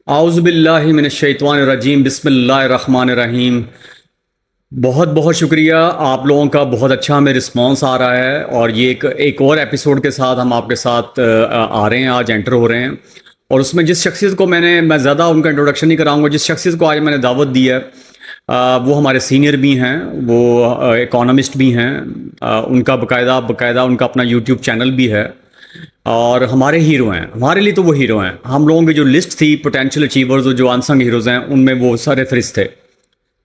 اعوذ باللہ من الشیطان الرجیم، بسم اللہ الرحمن الرحیم۔ بہت بہت شکریہ، آپ لوگوں کا بہت اچھا ہمیں رسپانس آ رہا ہے، اور یہ ایک اور ایپیسوڈ کے ساتھ ہم آپ کے ساتھ آ رہے ہیں، آج انٹر ہو رہے ہیں۔ اور اس میں جس شخصیت کو میں زیادہ ان کا انٹروڈکشن نہیں کراؤں گا، جس شخصیت کو آج میں نے دعوت دی ہے وہ ہمارے سینئر بھی ہیں، وہ اکانومسٹ بھی ہیں، ان کا باقاعدہ ان کا اپنا یوٹیوب چینل بھی ہے، اور ہمارے ہیرو ہیں۔ ہمارے لیے تو وہ ہیرو ہیں، ہم لوگوں کی جو لسٹ تھی پوٹینشیل اچیورز اور جو انسنگ ہیروز ہیں ان میں وہ سارے فہرست تھے۔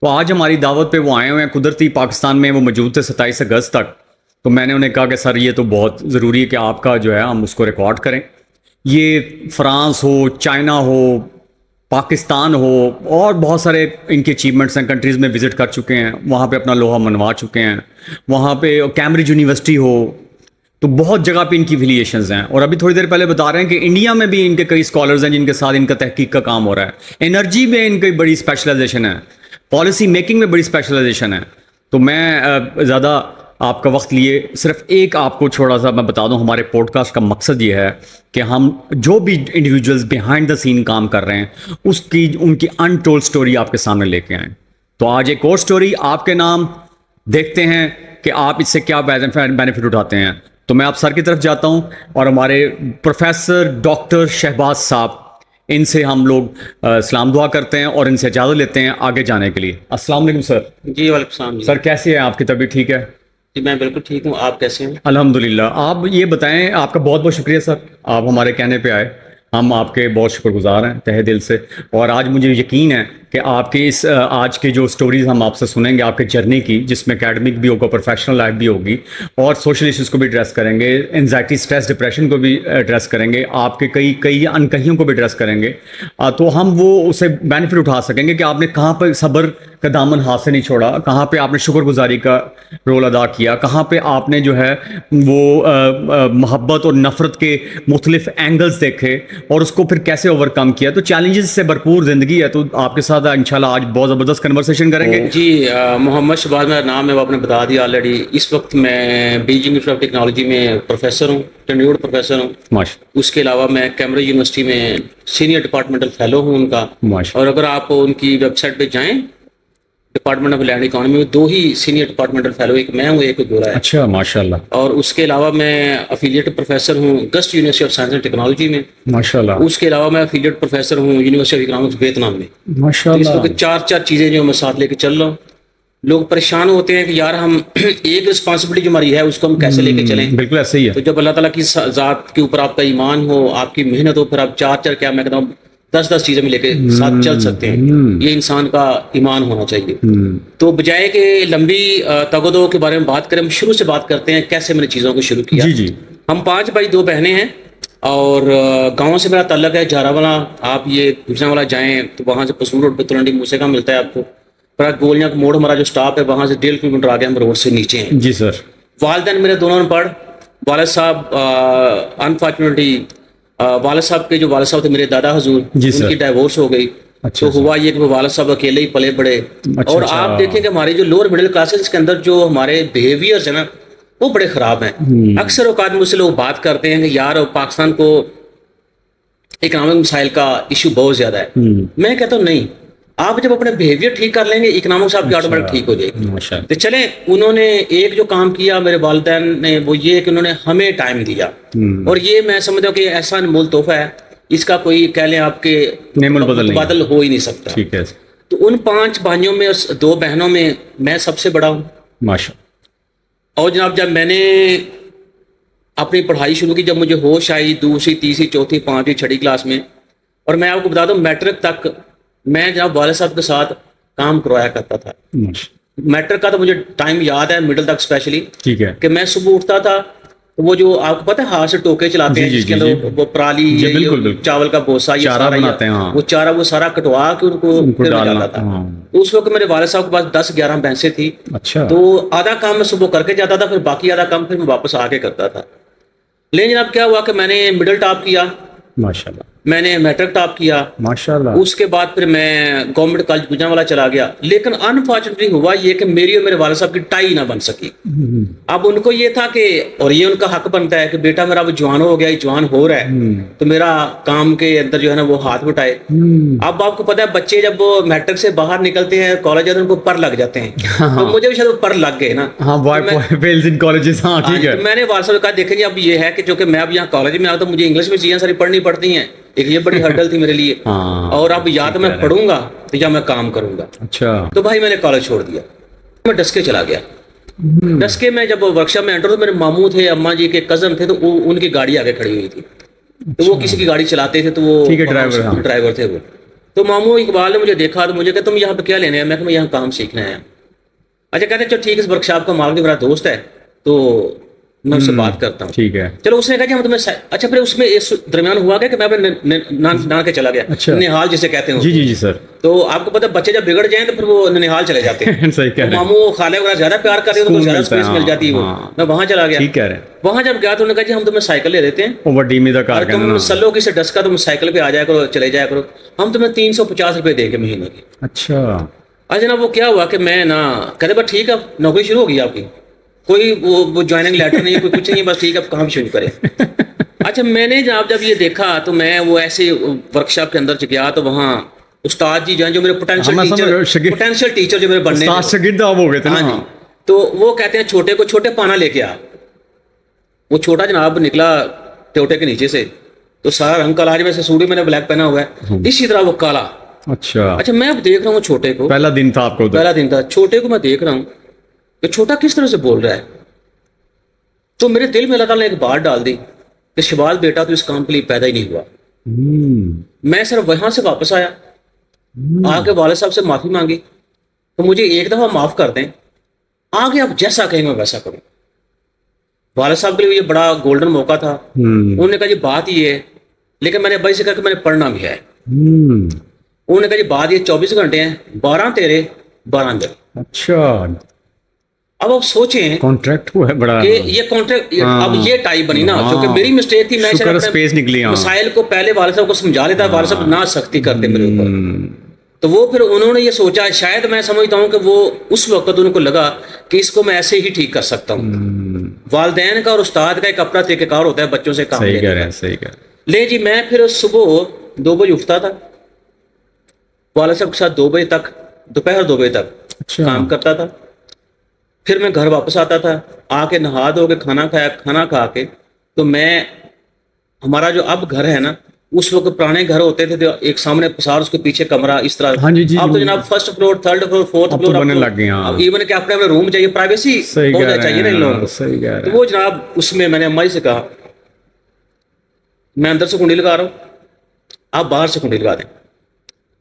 تو آج ہماری دعوت پہ وہ آئے ہوئے ہیں، قدرتی پاکستان میں وہ موجود تھے 27 اگست تک۔ تو میں نے انہیں کہا کہ سر یہ تو بہت ضروری ہے کہ آپ کا جو ہے ہم اس کو ریکارڈ کریں۔ یہ فرانس ہو، چائنا ہو، پاکستان ہو، اور بہت سارے ان کے اچیومنٹس ہیں، کنٹریز میں وزٹ کر چکے ہیں، وہاں پہ اپنا لوہا منوا چکے ہیں، وہاں پہ کیمبرج یونیورسٹی ہو، تو بہت جگہ پہ ان کی افیلیشنز ہیں۔ اور ابھی تھوڑی دیر پہلے بتا رہے ہیں کہ انڈیا میں بھی ان کے کئی اسکالرز ہیں جن کے ساتھ ان کا تحقیق کا کام ہو رہا ہے۔ انرجی میں ان کی بڑی اسپیشلائزیشن ہے، پالیسی میکنگ میں بڑی اسپیشلائزیشن ہے۔ تو میں زیادہ آپ کا وقت لیے صرف ایک آپ کو چھوڑا سا میں بتا دوں، ہمارے پوڈ کاسٹ کا مقصد یہ ہے کہ ہم جو بھی انڈیویجولز بیہائنڈ دا سین کام کر رہے ہیں ان کی انٹولڈ سٹوری آپ کے سامنے لے کے آئیں۔ تو آج ایک اور سٹوری آپ کے نام، دیکھتے ہیں کہ آپ اس سے کیا بینیفٹ اٹھاتے ہیں۔ تو میں آپ سر کی طرف جاتا ہوں، اور ہمارے پروفیسر ڈاکٹر شہباز صاحب، ان سے ہم لوگ سلام دعا کرتے ہیں اور ان سے اجازت لیتے ہیں آگے جانے کے لیے۔ السلام علیکم سر۔ جی وعلیکم السلام جی۔ سر کیسی ہے آپ کی طبیعت؟ ٹھیک ہے جی میں بالکل ٹھیک ہوں، آپ کیسے ہیں؟ الحمدللہ۔ آپ یہ بتائیں، آپ کا بہت بہت شکریہ سر، آپ ہمارے کہنے پہ آئے، ہم آپ کے بہت شکر گزار ہیں تہہ دل سے۔ اور آج مجھے یقین ہے کہ آپ کے اس آج کے جو سٹوریز ہم آپ سے سنیں گے آپ کے جرنی کی، جس میں اکیڈمک بھی ہوگا، پروفیشنل لائف بھی ہوگی، اور سوشل ایشوز کو بھی ایڈریس کریں گے، انزائٹی، اسٹریس، ڈپریشن کو بھی ایڈریس کریں گے، آپ کے کئی انکہیوں کو بھی ایڈریس کریں گے، تو ہم وہ اسے بینیفٹ اٹھا سکیں گے کہ آپ نے کہاں پہ صبر کا دامن ہاتھ سے نہیں چھوڑا، کہاں پہ آپ نے شکر گزاری کا رول ادا کیا، کہاں پہ آپ نے جو ہے وہ محبت اور نفرت کے مختلف اینگلز دیکھے اور اس کو پھر کیسے اوور کم کیا۔ تو چیلنجز سے بھرپور زندگی ہے، تو آپ کے ساتھ انشاءاللہ آج بہت زبردست کنورسیشن کریں گے۔ جی محمد شہباز میرا نام ہے، وہ آپ نے بتا دیا آلریڈی۔ اس وقت میں بیجنگ انسٹیٹیوٹ آف ٹیکنالوجی میں پروفیسر ہوں، ٹینیورڈ پروفیسر ہوں۔ ماشاءاللہ۔ اس کے علاوہ میں کیمبرج یونیورسٹی میں سینئر ڈپارٹمنٹل فیلو ہوں ان کا۔ اور اگر آپ ان کی ویب سائٹ پہ جائیں، ڈپارٹمنٹ آف لینڈ اکانومی میں 2 ہی سینئر ڈپارٹمنٹل فیلو، ایک میں ہوں ایک گورا ہے۔ اچھا ماشاءاللہ۔ اور اس کے علاوہ میں افیلیٹ پروفیسر ہوں gist university of science and technology میں۔ ماشاءاللہ۔ اس کے علاوہ میں افیلیٹ پروفیسر ہوں یونیورسٹی آف اکنامکس ویتنام میں۔ ماشاءاللہ۔ اس وقت 4 چیزیں جو میں ساتھ لے کے چل رہا ہوں۔ لوگ پریشان ہوتے ہیں کہ یار ہم ایک رسپانسبلٹی جو ہماری ہے اس کو ہم کیسے لے کے چلیں۔ بالکل ایسے ہی ہے۔ تو جب اللہ تعالیٰ کی ذات کے اوپر آپ کا ایمان ہو، آپ کی محنت ہو، پھر آپ 4 کیا میں کہتا ہوں 10 چیزیں میں لے کے ساتھ چل سکتے ہیں۔ یہ انسان کا ایمان ہونا چاہیے۔ تو بجائے کہ لمبی تگودو کے بارے میں بات کریں، ہم شروع سے بات کرتے ہیں کیسے میں نے چیزوں کو شروع کیا۔ جی۔ ہم 5 بھائی 2 بہنیں ہیں، اور گاؤں سے میرا تعلق ہے جارا والا۔ آپ یہ گجرا والا جائیں تو وہاں سے پسور روڈ پہ تلنڈی موسے کا ملتا ہے آپ کو۔ پھر گولیاں کا موڑ ہمارا جو سٹاپ ہے وہاں سے 1.5 کلومیٹر آگے ہم روڈ سے نیچے ہیں۔ جی سر۔ والدین میرے دونوں نے پڑھ، والد صاحب انفارچونیٹلی والد صاحب کے جو والد صاحب تھے میرے دادا حضور، ان کی ڈائیورس ہو گئی۔ تو ہوا یہ کہ وہ والد صاحب اکیلے ہی پلے پڑے۔ اور آپ دیکھیں کہ ہمارے جو لوور مڈل کلاسز کے اندر جو ہمارے بیہیویئرز ہیں نا وہ بڑے خراب ہیں۔ اکثر اوقات مجھ سے لوگ بات کرتے ہیں کہ یار پاکستان کو اکنامک مسائل کا ایشو بہت زیادہ ہے۔ میں کہتا ہوں نہیں، آپ جب اپنے بیہیویئر ٹھیک کر لیں گے اکنامکس آپ کی آٹومیٹک ٹھیک ہو جائے گی۔ تو چلیں، انہوں نے ایک جو کام کیا میرے والدین نے وہ یہ کہ انہوں نے ہمیں ٹائم دیا، اور یہ میں سمجھتا ہوں کہ ایسا انمول تحفہ ہے، اس کا کوئی کہہ لیں آپ کے بدل ہو ہی نہیں سکتا۔ ٹھیک ہے۔ تو ان 5 بھائیوں میں 2 بہنوں میں میں سب سے بڑا ہوں ماشاءاللہ۔ اور جناب جب میں نے اپنی پڑھائی شروع کی، جب مجھے ہوش آئی 2ری 3ری 4تھی 5ویں 6ٹھی کلاس میں، اور میں آپ کو بتا دوں میٹرک تک میں جناب والد صاحب کے ساتھ کام کروایا کرتا تھا۔ میٹرک کا تو مجھے ٹائم یاد ہے، مڈل تک اسپیشلی، ٹھیک ہے، کہ میں صبح اٹھتا تھا تو وہ جو آپ کو پتہ ہے ہاتھ سے ٹوکے چلاتے ہیں جس کے اندر وہ پرالی چاول کا بوسا یہ سارا وہ چارہ وہ سارا کٹوا کے ان کو ڈالتا تھا۔ تو اس وقت میرے والد صاحب کے پاس 10-11 بھینسیں تھی۔ تو آدھا کام میں صبح کر کے جاتا تھا، پھر باقی آدھا کام پھر میں واپس آ کے کرتا تھا۔ لیکن جناب کیا ہوا کہ میں نے مڈل ٹاپ کیا، ماشاءاللہ، میں نے میٹرک ٹاپ کیا. ماشاءاللہ. اس کے بعد پھر میں گورنمنٹ کالج گوجرانوالا چلا گیا. لیکن انفارچونیٹلی ہوا یہ کہ میری اور میرے والد صاحب کی ٹائی نہ بن سکی. اب ان کو یہ تھا کہ, اور یہ ان کا حق بنتا ہے کہ بیٹا میرا اب جوان ہو گیا, جوان ہو رہا ہے تو میرا کام کے اندر جو ہے نا وہ ہاتھ بٹائے. اب آپ کو پتا ہے بچے جب وہ میٹرک سے باہر نکلتے ہیں کالج ان کو پر لگ جاتے ہیں, تو مجھے بھی شاید وہ پر لگ گئے نا. میں نے والد صاحب کہا دیکھیں جی اب یہ ہے کہ چونکہ میں اب یہاں کالج میں آتا تو مجھے انگلش میں چیزیں ساری پڑھنی پڑتی ہیں, ایک یہ بڑی ہرڈل تھی میرے لیے. اور اب یا تو میں پڑھوں گا تو یا میں کام کروں گا. اچھا. تو بھائی میں نے کالج چھوڑ دیا, میں ڈسکے چلا گیا. ڈسکے میں جب ورکشاپ میں انٹر تو میرے ماموں تھے, اماں جی کے کزن تھے, تو ان کی گاڑی آگے کھڑی ہوئی تھی, تو وہ کسی کی گاڑی چلاتے تھے, تو وہ ڈرائیور تھے وہ. تو ماموں اقبال نے مجھے دیکھا تو مجھے کہ تم یہاں پہ کیا لینے ہیں؟ میں کہ میں یہاں کام سیکھنا ہے. اچھا کہتے ہیں چلو ٹھیک ہے, اس ورکشاپ کا مالک میرا دوست ہے تو میں اس سے بات کرتا ہوں. ٹھیک ہے. چلو اس نے کہا کہ ہم تمہیں. اچھا پھر اس میں درمیان ہوا گیا کہ میں نان کے چلا گیا, ننیحال جسے کہتے ہیں. جی سر. تو آپ کو پتا بچے جب بگڑ جائیں تو پھر وہ ننیحال چلے جاتے ہیں. ماموں خالے وغیرہ زیادہ پیار کرتے ہیں, ان کو زیادہ اسپیس مل جاتی ہے. میں وہاں چلا گیا. وہاں جب گیا تو انہوں نے کہا جی ہم تمہیں سائیکل لے دیتے ہیں, تم سلو کی سے ڈسکا تم سائیکل پہ آ جایا کرو, چلے جایا کرو, ہم تمہیں 350 روپے دیں گے مہینے کی. اچھا. جناب وہ کیا ہوا کہ میں نا کہتے بس ٹھیک ہے نوکری شروع ہو گئی آپ کی, کوئی وہ جوائننگ لیٹر نہیں, کوئی کچھ نہیں, بس ٹھیک ہے کہاں شروع کرے. اچھا میں نے جب یہ دیکھا تو میں وہ ایسے ورکشاپ کے اندر گیا تو وہاں استاد جی جو میرے پوٹینشیل ٹیچر جو میرے بننے ہو گئے تھے, تو وہ کہتے ہیں چھوٹے کو چھوٹے پانا لے کے آ. وہ چھوٹا جناب نکلا ٹوٹے کے نیچے سے, تو سارا رنگ کالا, ویسے سوڑی میں نے بلیک پہنا ہوا ہے, اسی طرح وہ کالا. اچھا میں اب دیکھ رہا ہوں چھوٹے کو, پہلا دن تھا آپ کو, پہلا دن تھا, چھوٹے کو میں دیکھ رہا ہوں کہ چھوٹا کس طرح سے بول رہا ہے. تو میرے دل میں اللہ تعالیٰ نے ایک بات ڈال دی کہ شباز بیٹا تو اس کام کے لیے پیدا ہی نہیں ہوا. میں صرف وہاں سے واپس آیا, آ کے والد صاحب سے معافی مانگی, تو مجھے ایک دفعہ معاف کر دیں, آگے آپ جیسا کہیں میں ویسا کروں. والد صاحب کے لیے یہ بڑا گولڈن موقع تھا. انہوں نے کہا جی بات یہ ہے, لیکن میں نے بھائی سے کہا کہ میں نے پڑھنا بھی ہے. انہوں نے کہا جی بات یہ 24 گھنٹے ہیں, 12 تیرے 12 اندر. اچھا. اب آپ سوچیں کانٹریکٹ ہوا ہے بڑا کہ یہ کانٹریکٹ, اب یہ ٹائی بنی نا, کیونکہ میری مسٹیک تھی. میں مسائل کو پہلے والد صاحب کو سمجھا لیتا, والد صاحب نہ سختی کرتے میرے اوپر. تو وہ پھر انہوں نے یہ سوچا, شاید میں سمجھتا ہوں کہ وہ اس وقت ان کو لگا کہ اس کو میں ایسے ہی ٹھیک کر سکتا ہوں. والدین کا اور استاد کا ایک اپنا طریقہ کار ہوتا ہے بچوں سے کام لینے کا. لے جی میں پھر صبح 2 بجے اٹھتا تھا, والد صاحب کے ساتھ 2 بجے تک, دوپہر 2 بجے تک کام کرتا تھا. پھر میں گھر واپس آتا تھا, آ کے نہا دھو کے کھانا کھایا, کھانا کھا کے تو میں, ہمارا جو اب گھر ہے نا, اس وقت پرانے گھر ہوتے تھے, ایک سامنے پسار, اس کے پیچھے کمرہ, اس طرح. اب تو جناب 1st floor 3rd floor 4th floor بننے لگ گئے ہیں. ایون کہ اپنے روم چاہیے, پرائیویسی بہت چاہیے نا ان لوگوں کو. تو وہ جناب اس میں نے اما جی سے کہا میں اندر سے کنڈی لگا رہا ہوں, آپ باہر سے کنڈی لگا دیں.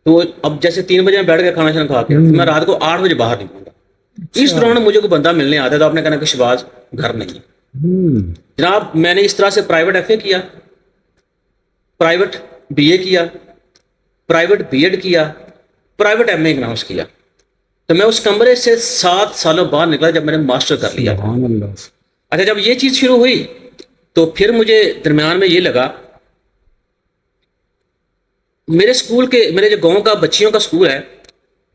تو اب جیسے 3 بجے میں بیٹھ کے کھانا کھا کے میں رات کو 8 بجے باہر نکلوں گا. اس دوران مجھے کوئی بندہ ملنے آتا ہے تو آپ نے کہنا کہ شباز گھر نہیں ہے. جناب میں نے اس طرح سے پرائیویٹ FA کیا, پرائیویٹ BA کیا, پرائیویٹ BEd کیا, پرائیویٹ MA اگنامس کیا. تو میں اس کمرے سے 7 سالوں بعد نکلا جب میں نے ماسٹر کر لیا. اچھا جب یہ چیز شروع ہوئی تو پھر مجھے درمیان میں یہ لگا, میرے اسکول کے, میرے جو گاؤں کا بچیوں کا اسکول ہے,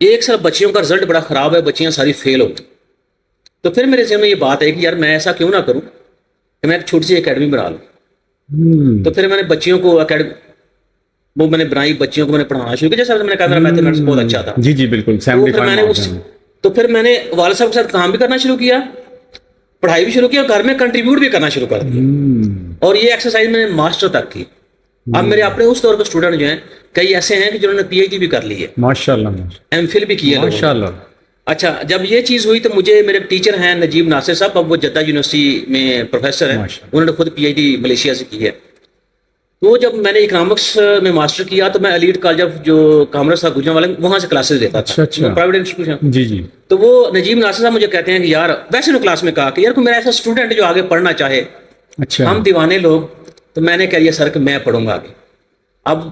ایک سال بچیوں کا رزلٹ بڑا خراب ہے, بچیاں ساری فیل ہو گئی. تو پھر میرے ذہن میں یہ بات ہے کہ یار میں ایسا کیوں نہ کروں کہ میں ایک چھوٹی سی اکیڈمی بنا لوں. تو پھر میں نے بچیوں کو وہ میں نے بنائی, بچیوں کو میں نے پڑھانا شروع کیا. جیسا میں نے کہا میرا میتھمیٹکس بہت اچھا تھا. جی بالکل. تو پھر میں نے والد صاحب کے ساتھ کام بھی کرنا شروع کیا, پڑھائی بھی شروع کی, اور گھر میں کنٹریبیوٹ بھی کرنا شروع کر دیا. اور یہ ایکسرسائز میں نے ماسٹر تک کی. اب میرے اپنے اس طور کے اسٹوڈنٹ جو ہیں کئی ایسے ہیں کہ جنہوں نے PhD بھی کر لی ہے, ماشاءاللہ, MPhil بھی کی ہے ماشاءاللہ. اچھا جب یہ چیز ہوئی تو مجھے میرے ٹیچر ہیں نجیب ناصر صاحب, اب وہ جدہ یونیورسٹی میں پروفیسر ہیں, انہوں نے خود PhD ملیشیا سے کی ہے. تو جب میں نے اکنامکس میں ماسٹر کیا تو میں ایلیٹ کالج آف جو کامرس تھا گوجرانوالے, وہاں سے کلاسز دیتا تھا, پرائیویٹ انسٹیٹیوشن. جی. تو وہ نجیب ناصر صاحب مجھے کہتے ہیں کہ یار, ویسے نے کلاس میں کہا کہ یار کوئی میرا ایسا اسٹوڈنٹ جو آگے پڑھنا چاہے, ہم دیوانے لوگ. تو میں نے کہہ دیا سر کہ میں پڑھوں گا آگے. اب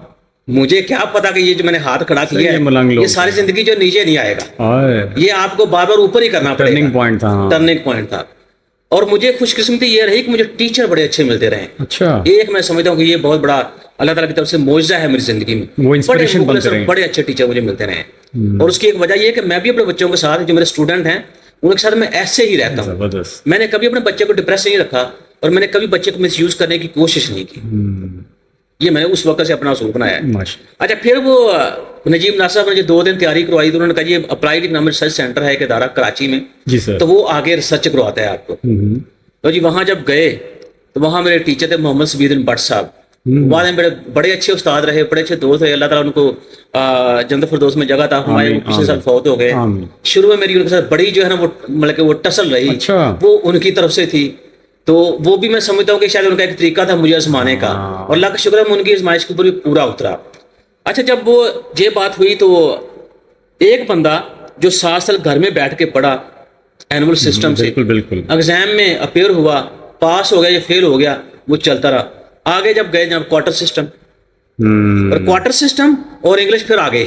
مجھے کیا پتا کہ یہ جو میں نے ہاتھ کھڑا کیا ہے یہ ساری زندگی جو نیچے نہیں آئے گا, یہ آپ کو بار بار اوپر ہی کرنا پڑے گا. ٹرننگ پوائنٹ تھا. اور مجھے خوش قسمتی یہ رہی کہ مجھے ٹیچر بڑے اچھے ملتے رہے. اچھا. ایک میں سمجھتا ہوں کہ یہ بہت بڑا اللہ تعالیٰ کی طرف سے معجزہ ہے میری زندگی میں. وہ انسپریشن بنتے رہے, بڑے اچھے ٹیچر مجھے ملتے رہے ہیں. اور اس کی ایک وجہ یہ ہے کہ میں بھی اپنے بچوں کے ساتھ, جو میرے اسٹوڈنٹ ہیں ان کے ساتھ میں ایسے ہی رہتا ہوں. میں نے کبھی اپنے بچے کو ڈپریس نہیں رکھا, اور میں نے کبھی بچے کو مس یوز کرنے کی کوشش نہیں کی. یہ میں نے اس وقت سے اپنا اصول بنایا ہے. اچھا, پھر وہ نجیب ناصر صاحب نے جو 2 دن تیاری کروائی تو انہوں نے کہا یہ اپلائیڈ اکنامک ریسرچ سینٹر ہے ایک ادارہ کراچی میں, جی سر, تو وہ آگے ریسرچ کرواتا ہے آپ کو. تو جی وہاں جب گئے تو وہاں میرے ٹیچر تھے محمد سبید بٹ صاحب. بعد میں بڑے اچھے استاد رہے, بڑے اچھے دوست رہے. اللہ تعالیٰ ان کو جنت فردوس میں جگہ تھا. ہمارے پچھلے سال فوت ہو گئے. شروع میں میری ان کے ساتھ بڑی جو ہے نا وہ مطلب کہ وہ ٹسل رہی, وہ ان کی طرف سے تھی. تو وہ بھی میں سمجھتا ہوں کہ شاید ان کا ایک طریقہ تھا مجھے آزمانے کا, اور اللہ کا شکر ہے میں ان کی آزمائش کے اوپر بھی پورا اترا. اچھا, جب وہ یہ بات ہوئی تو ایک بندہ جو 7 سال گھر میں بیٹھ کے پڑھا اینول سسٹم سے, ایگزام میں اپیئر ہوا, پاس ہو گیا یا فیل ہو گیا, وہ چلتا رہا. آگے جب گئے جب کوارٹر سسٹم, اور کوارٹر سسٹم اور انگلش پھر آگے,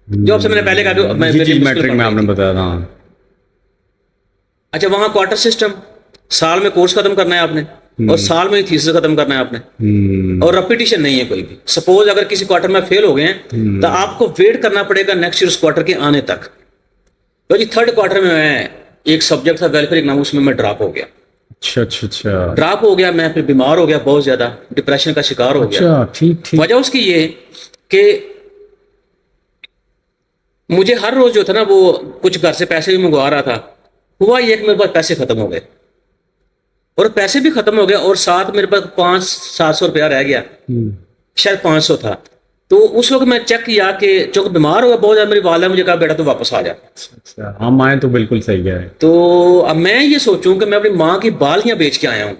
جو آپ سے میں نے پہلے کہا کہ میٹرک میں آپ نے بتایا تھا. اچھا, وہاں کوارٹر سسٹم, سال میں کورس ختم کرنا ہے آپ نے, اور سال میں ہی تھیسس ختم کرنا ہے آپ نے, اور ریپیٹیشن نہیں ہے کوئی بھی. سپوز اگر کسی کوارٹر میں فیل ہو گئے ہیں تو آپ کو ویٹ کرنا پڑے گا نیکسٹ ایئر اس کوارٹر کے آنے تک. تو جی 3rd کوارٹر میں ایک سبجیکٹ تھا ویلفیئر اکنامکس میں ڈراپ ہو گیا. اچھا, ڈراپ ہو گیا, میں پھر بیمار ہو گیا, بہت زیادہ ڈپریشن کا شکار ہو گیا. وجہ اس کی یہ کہ مجھے ہر روز جو تھا نا وہ کچھ گھر سے پیسے بھی منگوا رہا تھا. ہوا یہ کہ میرے پاس پیسے ختم ہو گئے, اور پیسے بھی ختم ہو گئے, اور ساتھ میرے پاس 500-700 روپیہ رہ گیا, شاید 500 تھا. تو اس وقت میں چیک کیا کہ چونکہ بیمار ہو گیا بہت زیادہ, میری والدہ مجھے کہا بیٹا تو واپس آ جا. ہم آئے تو بالکل صحیح ہے. تو اب میں یہ سوچوں کہ میں اپنی ماں کی بالیاں بیچ کے آیا ہوں,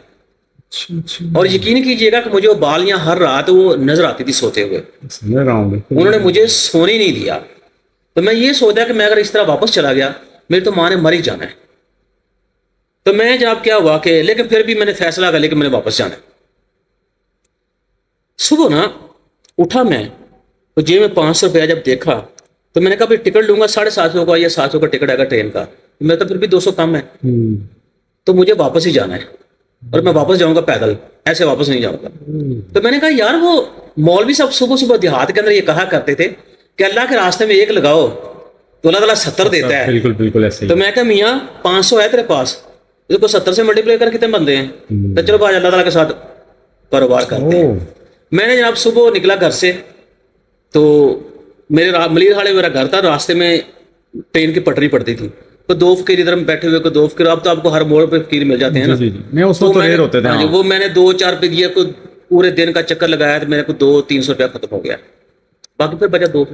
اور یقین کیجیے گا کہ مجھے وہ بالیاں ہر رات وہ نظر آتی تھی سوتے ہوئے. انہوں نے مجھے سونے نہیں دیا. تو میں یہ سوچا کہ میں اگر اس طرح واپس چلا گیا میری تو ماں نے مر ہی جانا ہے. تو میں جناب کیا ہوا کہ, لیکن پھر بھی میں نے فیصلہ کر لیا کہ میں نے واپس جانا ہے. صبح نا اٹھا میں, تو جیب میں 500 روپیہ جب دیکھا تو میں نے کہا ٹکٹ لوں گا 750 کا یا 700 کا ٹکٹ آئے گا ٹرین کا, میرا تو پھر بھی 200 کم ہے, تو مجھے واپس ہی جانا ہے, اور میں واپس جاؤں گا پیدل, ایسے واپس نہیں جاؤں گا. تو میں نے کہا یار وہ مولوی صاحب صبح صبح دیہات کے اندر یہ کہا کرتے تھے کہ اللہ کے راستے میں 1 لگاؤ تو اللہ تعالیٰ 70 دیتا ہے. بالکل ایسے. تو میں کہا میاں 500 ہے تیرے پاس, اس کو 70 سے ملٹیپلائی کر کتنے بندے ہیں, تو چلو آج اللہ تعالیٰ کے ساتھ کاروبار کرتے ہیں. میں نے جناب صبح نکلا گھر سے, تو میرے ملیر ہاڑے میرا گھر تھا, راستے میں ٹرین کی پٹری پڑتی تھی, تو 2 فقیر ادھر بیٹھے ہوئے, کو 2 فقیر, اب تو آپ کو ہر موڑ پہ فقیر مل جاتے ہیں نا. وہ میں نے 2-4 روپے دیے, کو پورے دن کا چکر لگایا تو میرے کو 200-300 روپیہ ختم ہو گیا, باقی پھر بچا 2.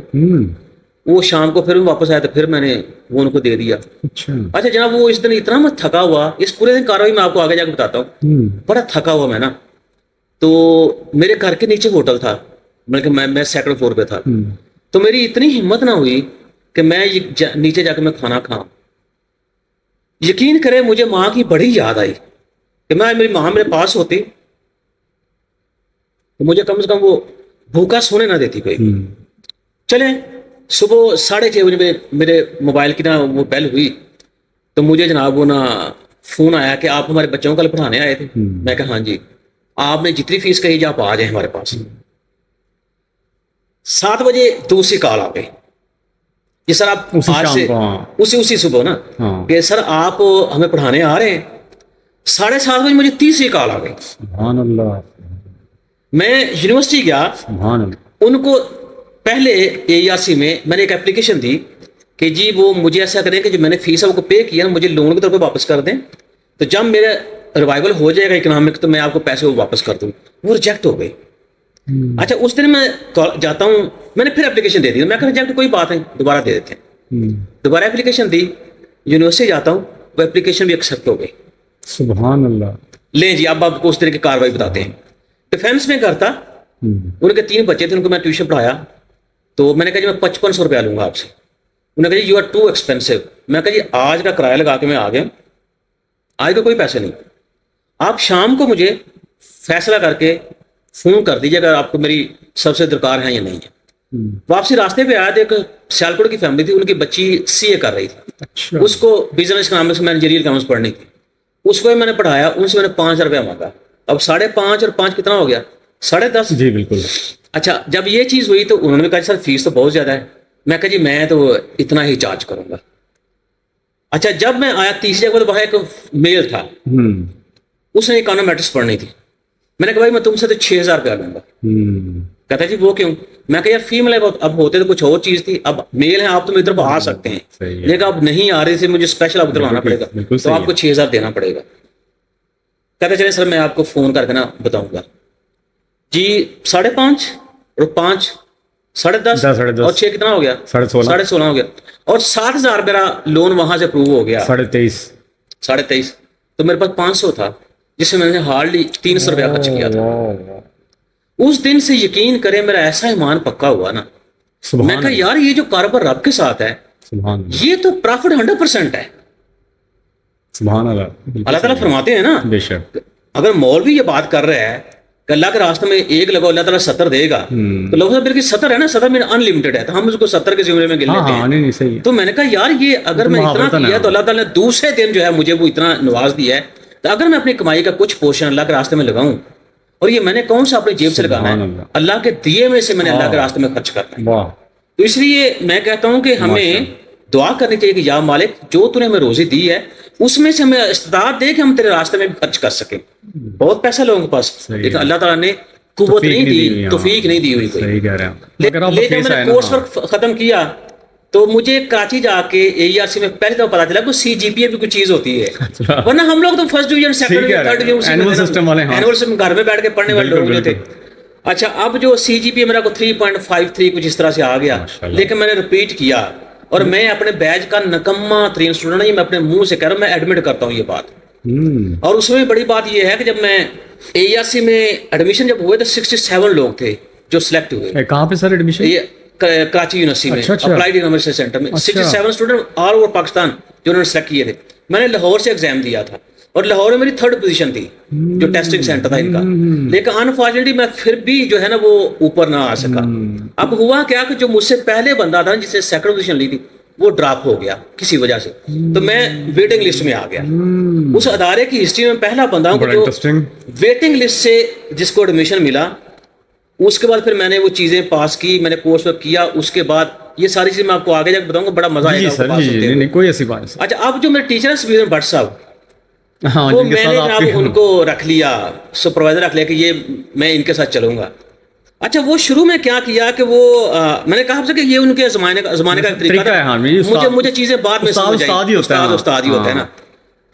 وہ شام کو پھر واپس آیا تو پھر میں نے وہ ان کو دے دیا. اچھا جناب, وہ اس دن اتنا میں تھکا ہوا, اس پورے دن کاروائی میں آپ کو آگے جا کے بتاتا ہوں, بڑا تھکا ہوا میں نا. تو میرے گھر کے نیچے ہوٹل تھا, بلکہ میں 2nd فلور پہ تھا. تو میری اتنی ہمت نہ ہوئی کہ میں نیچے جا کے میں کھانا کھاؤں. یقین کرے مجھے ماں کی بڑی یاد آئی کہ میری ماں میرے پاس ہوتی تو مجھے کم سے کم وہ بھوکا سونے نہ دیتی کوئی. چلیں, صبح 6:30 بجے میرے موبائل کی نا وہ بیل ہوئی, تو مجھے جناب وہ نا فون آیا کہ آپ ہمارے بچوں کو کل پڑھانے آئے تھے. میں کہا ہاں جی, آپ نے جتنی فیس کہی جی آپ آ جائیں ہمارے پاس. 7 بجے دوسری کال آ گئی کہ سر آپ آج سے اسی صبح نا کہ سر آپ ہمیں پڑھانے آ رہے ہیں. 7:30 بجے مجھے تیسری کال آ گئی. سبحان اللہ. میں یونیورسٹی گیا, ان کو پہلے ARC میں نے ایک اپلیکیشن دی کہ جی وہ مجھے ایسا کریں کہ جو میں نے فیس آپ کو پے کیا مجھے لون کے طور پہ واپس کر دیں, تو جب میرا ریوائول ہو جائے گا اکنامک تو میں آپ کو پیسے وہ واپس کر دوں. وہ ریجیکٹ ہو گئی. اچھا, اس دن میں جاتا ہوں, میں نے پھر اپلیکیشن دے دی, میں کہا ریجیکٹ کوئی بات نہیں, دوبارہ دے دیتے ہیں. دوبارہ اپلیکیشن دی, یونیورسٹی جاتا ہوں, وہ اپلیکیشن بھی ایکسیپٹ ہو گئی. سبحان اللہ. لیں جی اب آپ کو اس طرح کی کاروائی بتاتے ہیں. ڈیفینس میں کرتا, ان کے 3 بچے تھے, ان کو میں ٹیوشن پڑھایا. تو میں نے کہا جی میں 5500 روپیہ لوں گا آپ سے. انہوں نے کہا جی یو آر ٹو ایکسپینسو. میں کہا جی آج کا کرایہ لگا کے میں آ گیا, آج کا کوئی پیسے نہیں, آپ شام کو مجھے فیصلہ کر کے فون کر دیجیے اگر آپ کو میری سب سے درکار ہے یا نہیں ہے. واپسی راستے پہ آیا تو ایک سیالکوٹ کی فیملی تھی, ان کی بچی CA کر رہی تھی. اس کو بزنس اکنامکس مینیجریل اکنامکس پڑھنی تھی. اس کو میں نے پڑھایا, ان سے میں نے 5000 روپیہ مانگا. اب 5.5 اور 5 کتنا ہو گیا, 10:30. جی بالکل. اچھا جب یہ چیز ہوئی تو انہوں نے کہا سر فیس تو بہت زیادہ ہے. میں کہا جی میں تو اتنا ہی چارج کروں گا. اچھا جب میں آیا تیسری جگہ وہاں ایک میل تھا, اس نے اکانومیٹرکس پڑھنی تھی. میں نے کہا بھائی میں تم سے تو 6,000 روپیہ لوں گا. کہتا جی وہ کیوں؟ میں کہا یار فیمل ہے, اب ہوتے تو کچھ اور چیز تھی, اب میل ہیں آپ تو میری طرف آ سکتے ہیں, لیکن اب نہیں آ رہے تھے, مجھے اسپیشل اب ادھر آنا پڑے گا, تو آپ کو 6,000 دینا پڑے گا. کہتے چلے سر میں آپ کو فون کر کے نا بتاؤں گا. جی 5:30 اور 5 10:30 اور 6 کتنا ہو گیا؟ 16.5 ہو گیا. اور 7,000 میرا لون وہاں سے اپروو ہو گیا. 23.5. تو میرے پاس 500 تھا جس میں نے ہارڈلی 300 روپیہ خرچ کیا تھا. اس دن سے یقین کریں میرا ایسا ایمان پکا ہوا نا, میں کہا یار یہ جو کاروبار رب کے ساتھ ہے یہ تو پرافٹ 100% ہے. سبحان اللہ. اللہ تعالیٰ فرماتے ہیں نا, اگر مولوی یہ بات کر رہا ہے کہ اللہ کے راستے میں 1 لگاؤ اللہ تعالیٰ 70 دے گا, تو لوگوں سے بالکل 70 ہے نا, 70 میں انلمیٹڈ ہے, تو ہم اس کو 70 کے زمرے میں گن لیتے ہیں. تو میں نے کہا یار یہ اگر میں اتنا کیا تو اللہ تعالیٰ نے دوسرے دن جو ہے مجھے وہ اتنا نواز دیا ہے, تو اگر میں اپنی کمائی کا کچھ پورشن اللہ کے راستے میں لگاؤں, اور یہ میں نے کون سا اپنی جیب سے لگانا ہے, اللہ کے دیے میں سے میں نے اللہ کے راستے میں خرچ کرنا ہے. تو اس لیے میں کہتا ہوں کہ ہمیں دعا کرنی چاہیے کہ یا مالک جو تو نے ہمیں روزی دی ہے اس میں سے ہمیں استطاعت دے کہ ہم تیرے راستے میں خرچ کر سکیں. بہت پیسہ لوگوں کے پاس, لیکن اللہ تعالیٰ نے قوت نہیں دی, توفیق نہیں دی ہوئی کوئی. لیکن میں نے کورس ورک ختم کیا تو مجھے کراچی جا کے AERC میں پہلے تو پتا چلا کہ CGPA بھی کوئی چیز ہوتی ہے, ورنہ ہم لوگ تو first division second division third division annual system گھر میں بیٹھ کے پڑھنے والے لوگ جو تھے. اچھا اب جو CGPA میرا کو 3.53 کچھ اس طرح سے آ گیا, لیکن میں نے ریپیٹ کیا, اور میں اپنے بیچ کا نکما ترین اسٹوڈنٹ نہیں, میں اپنے منہ سے کہہ رہا ہوں, میں ایڈمٹ کرتا ہوں یہ بات. اور اس میں بڑی بات یہ ہے کہ جب میں AERC میں ایڈمیشن جب ہوئے تو 67 لوگ تھے جو سلیکٹ ہوئے. کہاں پہ سر ایڈمیشن؟ یہ کراچی یونیورسٹی میں اپلائیڈ یونیورسٹی سینٹر میں 67 اسٹوڈنٹ آل اوور پاکستان جو انہوں نے سلیکٹ کیے تھے. میں نے لاہور سے ایگزام دیا تھا اور لاہور میں میری 3rd پوزیشن تھی جو ٹیسٹنگ سینٹر تھا ان کا, لیکن انفارچونیٹلی میں پھر بھی جو ہے نا وہ اوپر نہ آ سکا. اب ہوا کیا کہ جو مجھ سے پہلے بندہ تھا جس نے 2nd پوزیشن لی تھی وہ ڈراپ ہو گیا کسی وجہ سے, تو میں ویٹنگ لسٹ میں آ گیا. اس ادارے کی ہسٹری میں پہلا بندہ ہوں جو ویٹنگ لسٹ سے جس کو ایڈمیشن ملا. اس کے بعد پھر میں نے وہ چیزیں پاس کی, میں نے کورس ورک کیا, اس کے بعد یہ ساری چیزیں میں آپ کو آگے جا کے بتاؤں گا, بڑا مزہ آئے گا. کوئی ایسی بات. اچھا اب جو میرے ٹیچر ہیں سبیر بٹ صاحب, وہ میں نے جناب ان کو رکھ لیا, سپروائزر رکھ لیا کہ یہ میں ان کے ساتھ چلوں گا. اچھا وہ شروع میں کیا کیا کہ وہ میں نے کہا آپ سے کہ یہ ان کے زمانے کا طریقہ تھا, مجھے چیزیں بعد میں سمجھ آئی, استاد ہی ہوتا ہے نا.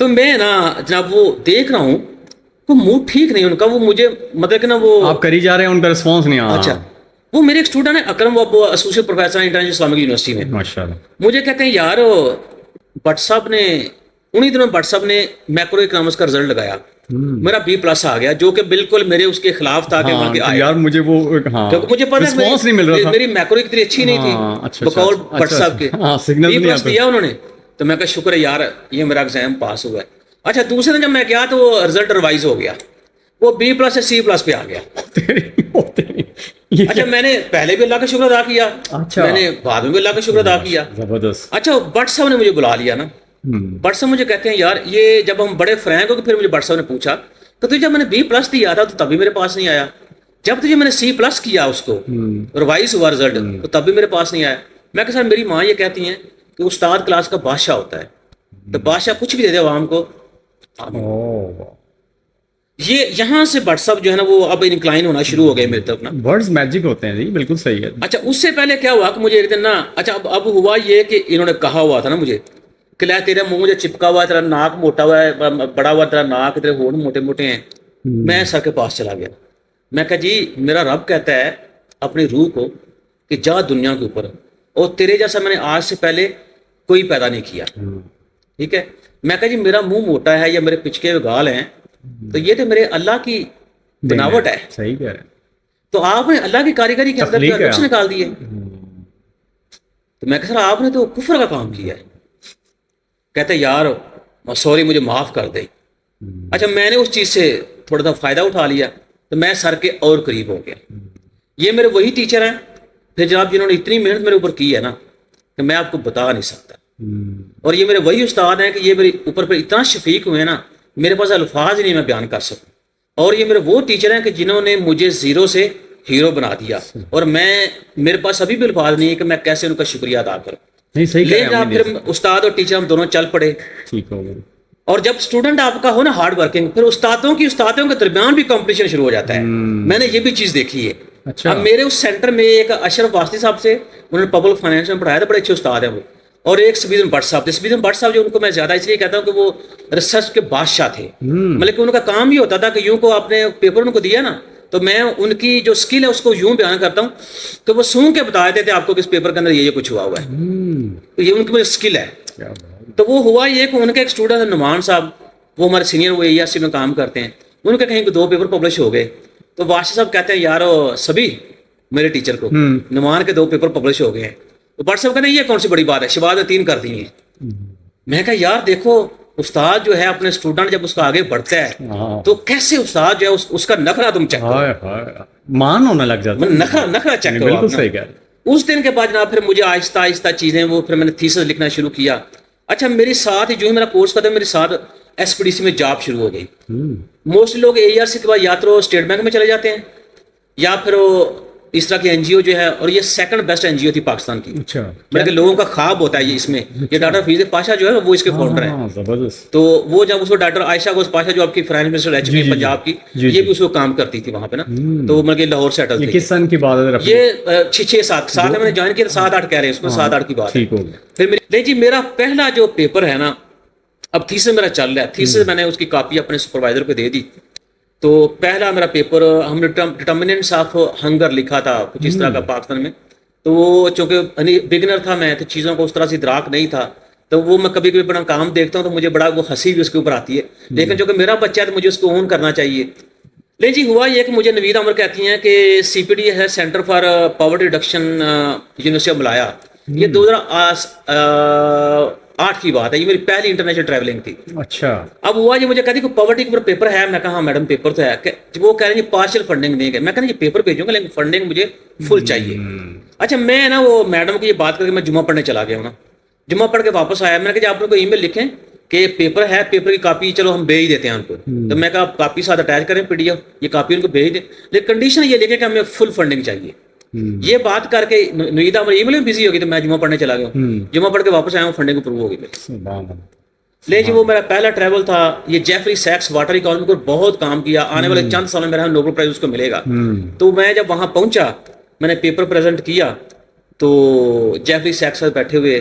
تو میں نا جناب وہ دیکھ رہا ہوں وہ موڈ ٹھیک نہیں ان کا, وہ مجھے مطلب کہ نا وہ آپ کری جا رہے ہیں ان کا رسپانس نہیں آ رہا. اچھا وہ میرے ایک اسٹوڈنٹ ہے اکرم, وہ associate professor international Islamic university میں, ماشاءاللہ. مجھے کہتے ہیں یار بٹ صاحب نے انہی دنوں بٹ صاحب نے میکرو اکنامکس کا رزلٹ لگایا, میرا B+ آ گیا جو کہ بالکل میرے اس کے خلاف تھا کہ یار مجھے وہ مجھے پتا رسپانس نہیں مل رہا تھا, میری میکرو اتنی اچھی نہیں تھی بقول بٹ صاحب کے, B+ دیا انہوں نے. تو میں کہا شکر ہے یار یہ میرا ایگزام پاس ہوا ہے. اچھا دوسرے دن جب میں گیا تو وہ رزلٹ ریوائز ہو گیا, وہ B+ سے C+ پہ آ گیا. اچھا میں نے پہلے بھی اللہ کا شکر ادا کیا, میں نے بعد میں بھی اللہ کا شکر ادا کیا. اچھا بٹ صاحب نے مجھے بلا لیا نا, بٹ صاحب مجھے کہتے ہیں یار یہ جب ہم بڑے فرینک ہو کہ پھر مجھے بٹ صاحب نے پوچھا کہ تجھے جب میں نے B+ دیا تھا تو تب بھی میرے پاس نہیں آیا, جب تجھے میں نے C+ کیا اس کو ریوائز ہوا رزلٹ تو تب بھی میرے پاس نہیں آیا. میں کہ سر میری ماں یہ کہتی ہیں کہ استاد کلاس کا بادشاہ ہوتا ہے, تو بادشاہ کچھ بھی دے دے عوام کو. یہ یہاں سے بٹ صاحب جو ہے نا وہ اب انکلائن ہونا شروع ہو گئے میری طرف نا, ورڈز میجک ہوتے ہیں. جی بالکل صحیح ہے. اچھا اس سے پہلے کیا ہوا کہ مجھے ایک دن نا, اچھا اب ہوا یہ کہ انہوں نے کہا ہوا تھا نا مجھے کہ لے تیرے منہ مجھے چپکا ہوا ہے, تیرا ناک موٹا ہوا ہے, بڑا ہوا تیرا ناک, تیرے ہونٹ موٹے موٹے ہیں. میں سر کے پاس چلا گیا, میں کہا جی میرا رب کہتا ہے اپنی روح کو کہ جا دنیا کے اوپر, اور تیرے جیسا میں نے آج سے پہلے کوئی پیدا نہیں کیا, ٹھیک ہے. میں کہا جی میرا منہ موٹا ہے یا میرے پچکے ہوئے گال ہیں تو یہ تو میرے اللہ کی بناوٹ ہے. صحیح کہہ رہے ہیں. تو آپ نے اللہ کی کاریگری کے اندر نقص نکال دیے. تو میں کہا سر آپ نے تو کفر کا کام کیا ہے. کہتے یار سوری مجھے معاف کر دے. اچھا میں نے اس چیز سے تھوڑا سا فائدہ اٹھا لیا تو میں سر کے اور قریب ہو گیا. یہ میرے وہی ٹیچر ہیں پھر جناب جنہوں نے اتنی محنت میرے اوپر کی ہے نا کہ میں آپ کو بتا نہیں سکتا. اور یہ میرے وہی استاد ہیں کہ یہ میرے اوپر پہ اتنا شفیق ہوئے نا, میرے پاس الفاظ ہی نہیں میں بیان کر سکوں. اور یہ میرے وہ ٹیچر ہیں کہ جنہوں نے مجھے زیرو سے ہیرو بنا دیا, اور میرے پاس ابھی بھی الفاظ نہیں ہے کہ میں کیسے ان کا شکریہ ادا کروں. لیکن آپ پھر استاد اور ٹیچر ہم دونوں چل پڑے. ٹھیک ہو گیا. اور جب اسٹوڈنٹ آپ کا ہو نا ہارڈ ورکنگ, پھر استادوں کے درمیان بھی کمپٹیشن شروع ہو جاتا ہے. میں نے یہ بھی چیز دیکھی ہے. اچھا. اب میرے اس سینٹر میں ایک اشرف واسطی صاحب سے, انہوں نے پبلک فائنینس میں پڑھایا تھا, بڑے اچھے استاد ہیں وہ. اور ایک سبیدن بٹ صاحب تھے. سبیدن بٹ صاحب جو ان کو میں زیادہ اس لیے کہتا ہوں کہ وہ ریسرچ کے بادشاہ تھے. مطلب کہ ان کا کام یہ ہوتا تھا کہ یوں کو آپ نے پیپر ان کو دیا نا, تو میں ان کی جو اسکل ہے اس کو یوں بیان کرتا ہوں تو وہ سون کے بتا دیتے تھے آپ کو کہ اس پیپر کے اندر یہ کچھ ہوا ہوا ہے. تو یہ ان کی اسکل ہے. تو وہ ہوا یہ کہ ان کے ایک اسٹوڈنٹ ہے نعمان صاحب, وہ ہمارے سینئر, وہ ARC میں کام کرتے ہیں. ان کے کہیں 2 پیپر پبلش ہو گئے. تو واشی صاحب کہتے ہیں یار سبھی میرے ٹیچر کو نعمان کے 2 پیپر پبلش ہو گئے ہیں. تو بٹ صاحب کہتے ہیں یہ کون سی بڑی بات ہے, شہباز نے 3 کر دی ہیں. میں کہا یار دیکھو استاد جو ہے اپنے اسٹوڈنٹ جب اس کا آگے بڑھتا ہے تو کیسے استاد جو ہے اس کا نخرہ تم چیک کرو, مان ہونے لگ جاتا ہے. نخرہ چیک کرو. بالکل صحیح کہہ رہے. اس دن کے بعد جناب پھر مجھے آہستہ آہستہ چیزیں وہ پھر میں نے تھیسس لکھنا شروع کیا. اچھا میری ساتھ ہی جو میرا کورس کرتا ہے میرے ساتھ SPDC میں جاب شروع ہو گئی. موسٹلی لوگ ARC کے بعد یا تو اسٹیٹ بینک میں چلے جاتے ہیں یا پھر اس طرح کی NGO جو ہے, اور یہ سیکنڈ بیسٹ NGO تھی پاکستان کی. اچھا. بلکہ لوگوں کا خواب ہوتا ہے یہ اس میں. یہ ڈاکٹر فیض پاشا جو ہے وہ اس کے فاؤنڈر ہیں. زبردست. تو وہ جب اس کو ڈاکٹر عائشہ گوز پاشا جو آپ کی فائنانس منسٹر HP پنجاب کی, یہ بھی اس کو کام کرتی تھی وہاں پہ نا. تو مطلب لاہور سیٹل تھی. کس سن کی بات ہے؟ یہ 6-7 میں نے جوائن کیا, 7-8 کہہ رہے ہیں اس کو, 7-8 کی بات. پھر نہیں جی میرا پہلا جو پیپر ہے نا, اب تھیسس میرا چل رہا ہے. تھیسس میں نے اس کی کاپی اپنے سپروائزر کو دے دی. تو پہلا میرا پیپر ہم نے ڈٹرمننٹس آف ہنگر لکھا تھا کچھ اس طرح کا پاکستان میں. تو وہ چونکہ بگنر تھا میں, تو چیزوں کو اس طرح سے ادراک نہیں تھا, تو وہ میں کبھی کبھی بڑا کام دیکھتا ہوں تو مجھے بڑا وہ ہنسی بھی اس کے اوپر آتی ہے. لیکن چونکہ میرا بچہ ہے تو مجھے اس کو اون کرنا چاہیے. لیکن جی ہوا یہ کہ مجھے نوید عمر کہتی ہیں کہ CPD ہے centre for poverty reduction university of Malaya. یہ 2008 کی بات ہے. یہ میری پہلی انٹرنیشنل ٹریولنگ تھی. اچھا. اب ہوا یہ مجھے کہتی کہ پاورٹی کے اوپر پیپر ہے. میں کہا ہاں میڈم پیپر تو ہے. وہ کہہ رہے ہیں پارشل فنڈنگ دیں گے. میں کہا یہ پیپر بھیجوں گا لیکن فنڈنگ مجھے فل چاہیے. اچھا میں نا وہ میڈم کی یہ بات کر کے میں جمعہ پڑھنے چلا گیا ہوں نا. جمعہ پڑھ کے واپس آیا. میں نے کہا آپ لوگ کو ای میل لکھیں کہ پیپر ہے, پیپر کی کاپی چلو ہم بھیج دیتے ہیں ان کو. تو میں کہا کاپی ساتھ اٹیچ کریں PDF, یہ کاپی ان کو بھیج دیں, لیکن کنڈیشن یہ لکھیں کہ ہمیں فل فنڈنگ چاہیے. یہ بات کر کے نویدہ ای میل میں بزی ہو گئی. تو میں جمعہ پڑھنے چلا گیا. جمعہ پڑھ کے واپس آیا ہوں, فنڈنگ اپروو ہو گئی. لے جی وہ میرا پہلا ٹریول تھا. یہ جیفری سیکس واٹر اکانومی کو بہت کام کیا. آنے والے چند سالوں میں میرا نوبل پرائز اس کو ملے گا. تو میں جب وہاں پہنچا میں نے پیپر پریزنٹ کیا تو جیفری سیکس بیٹھے ہوئے.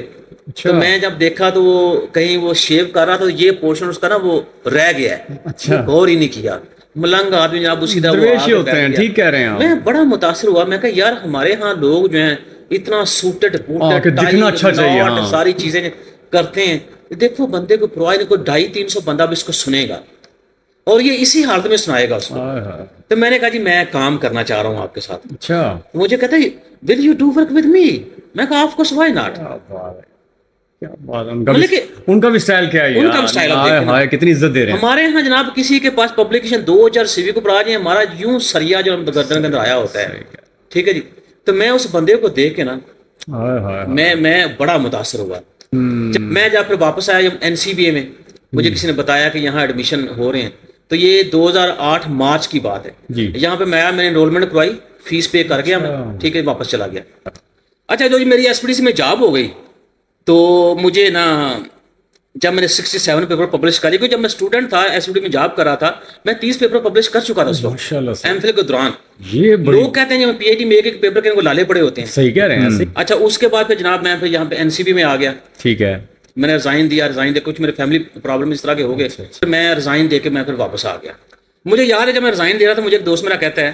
تو میں جب دیکھا تو وہ کہیں وہ شیو کر رہا تو یہ پورشن اس کا نا وہ رہ گیا ہے. غور ہی نہیں کیا. ملنگ آدمی جناب اسی طرح. ٹھیک کہہ رہے ہیں. میں بڑا متاثر ہوا. میں کہا یار ہمارے ہاں لوگ جو ہیں اتنا سوٹڈ ساری چیزیں کرتے ہیں. دیکھو بندے کو پرووائڈ کو 250-300 بندہ بھی اس کو سنے گا اور یہ اسی حالت میں سنائے گا اس کو. تو میں نے کہا جی میں کام کرنا چاہ رہا ہوں آپ کے ساتھ. اچھا. مجھے کہتا ہے will you do work with me. میں کہا آف کورس وائی ناٹ. ان کا بھی سٹائل کیا ہے, ان کا بھی سٹائل کتنی عزت دے رہے ہیں. ہمارے ہاں جناب کسی کے پاس پبلیکیشن 2-4 CV کو پڑھا جائے ہمارا یوں سریا جو گردن کے اندر آیا ہوتا ہے. ٹھیک ہے جی. تو میں اس بندے کو دیکھ کے نا میں بڑا متاثر ہوا. میں جب پھر واپس آیا NCBA میں مجھے کسی نے بتایا کہ یہاں ایڈمیشن ہو رہے ہیں. تو یہ 2008 مارچ کی بات ہے. یہاں پہ میں آیا, میں نے انرولمنٹ کروائی, فیس پے کر گیا میں. ٹھیک ہے واپس چلا گیا. اچھا جو میری SPDC میں جاب ہو گئی تو مجھے نا جب میں نے 67 پیپر پبلش کر کیونکہ جب میں اسٹوڈنٹ تھا SPDC میں جاب کر رہا تھا میں 30 پیپر پبلش کر چکا تھا اس وقت MPhil کے دوران. لوگ کہتے ہیں جب PhD میں ایک پیپر کے لالے پڑے ہوتے ہیں. صحیح کہہ رہے ہیں. اچھا اس کے بعد پھر جناب میں پھر یہاں پہ NCB میں آ گیا. ٹھیک ہے. میں نے ریزائن دیا. کچھ میرے فیملی پرابلم اس طرح کے ہو گئے. میں ریزائن دے کے میں پھر واپس آ گیا. مجھے یاد ہے جب میں ریزائن دے رہا تھا مجھے ایک دوست میرا کہتا ہے